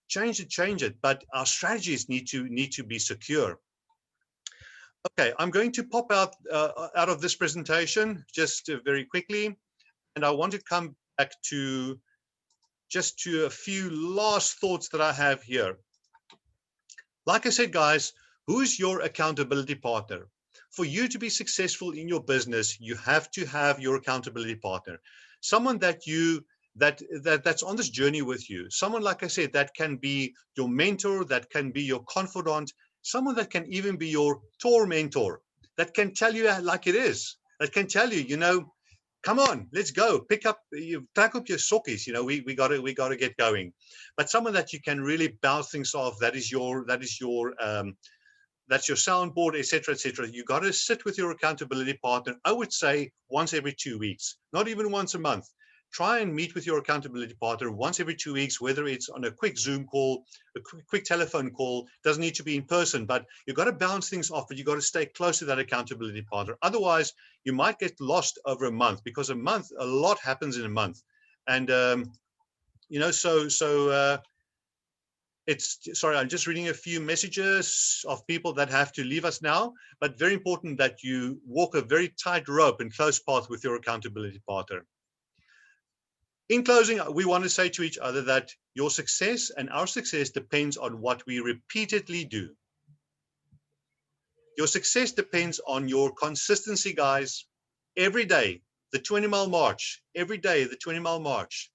Change it. But our strategies need to be secure. Okay, I'm going to pop out of this presentation just very quickly, and I want to come back to a few last thoughts that I have here. Like I said, guys, who's your accountability partner? For you to be successful in your business, you have to have your accountability partner, someone that's on this journey with you. Someone, like I said, that can be your mentor, that can be your confidant, someone that can even be your tormentor, that can tell you like it is, that can tell you, come on, let's go, pack up your sockies, we got to get going. But someone that you can really bounce things off, that's your soundboard, etc., etc. You got to sit with your accountability partner. I would say once every 2 weeks, not even once a month. Try and meet with your accountability partner once every 2 weeks, whether it's on a quick Zoom call, a quick telephone call. Doesn't need to be in person, but you've got to bounce things off, but you've got to stay close to that accountability partner. Otherwise, you might get lost over a month, because a lot happens in a month. And, sorry, I'm just reading a few messages of people that have to leave us now, but very important that you walk a very tight rope and close path with your accountability partner. In closing, we want to say to each other that your success and our success depends on what we repeatedly do. Your success depends on your consistency, guys. Every day, the 20-mile march. Every day, the 20-mile march.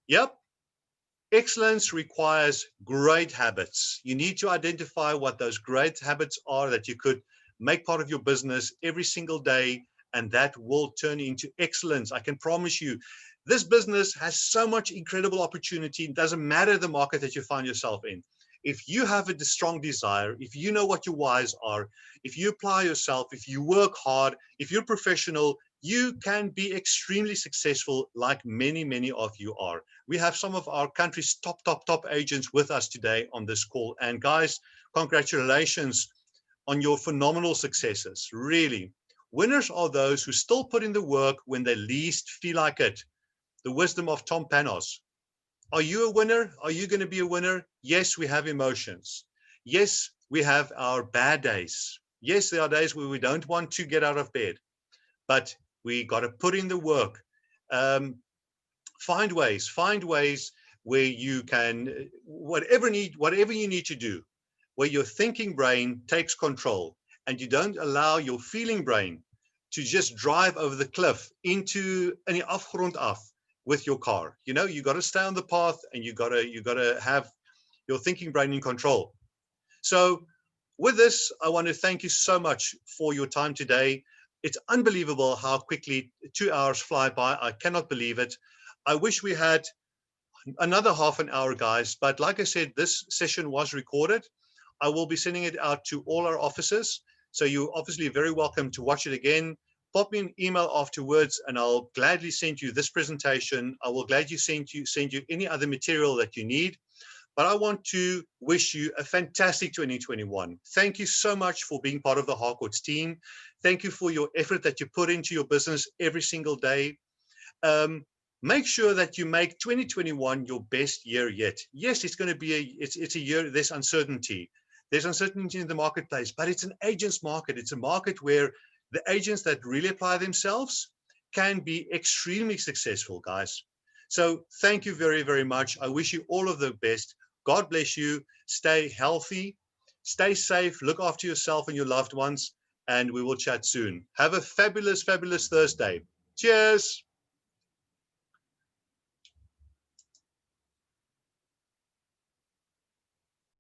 Yep. Excellence requires great habits. You need to identify what those great habits are that you could make part of your business every single day, and that will turn into excellence. I can promise you, this business has so much incredible opportunity. It doesn't matter the market that you find yourself in. If you have a strong desire, if you know what your whys are, if you apply yourself, if you work hard, if you're professional, you can be extremely successful, like many, many of you are. We have some of our country's top agents with us today on this call. And guys, congratulations on your phenomenal successes. Really, winners are those who still put in the work when they least feel like it. The wisdom of Tom Panos. Are you a winner? Are you going to be a winner? Yes, we have emotions. Yes, we have our bad days. Yes, there are days where we don't want to get out of bed, but we got to put in the work. Find ways where you can, whatever you need to do, where your thinking brain takes control and you don't allow your feeling brain to just drive over the cliff into any afgrond af with your car. You got to stay on the path, and you got to have your thinking brain in control. So with this, I want to thank you so much for your time today. It's unbelievable how quickly 2 hours fly by. I cannot believe it. I wish we had another half an hour, guys. But like I said, this session was recorded. I will be sending it out to all our offices. So you're obviously very welcome to watch it again. Pop me an email afterwards, and I'll gladly send you this presentation. I will gladly send you any other material that you need. But I want to wish you a fantastic 2021. Thank you so much for being part of the Harcourts team. Thank you for your effort that you put into your business every single day. Make sure that you make 2021 your best year yet. Yes, it's going to be it's a year, there's uncertainty. There's uncertainty in the marketplace, but it's an agent's market. It's a market where the agents that really apply themselves can be extremely successful, guys. So thank you very, very much. I wish you all of the best. God bless you. Stay healthy, stay safe, look after yourself and your loved ones. and we will chat soon. Have a fabulous, fabulous Thursday. Cheers.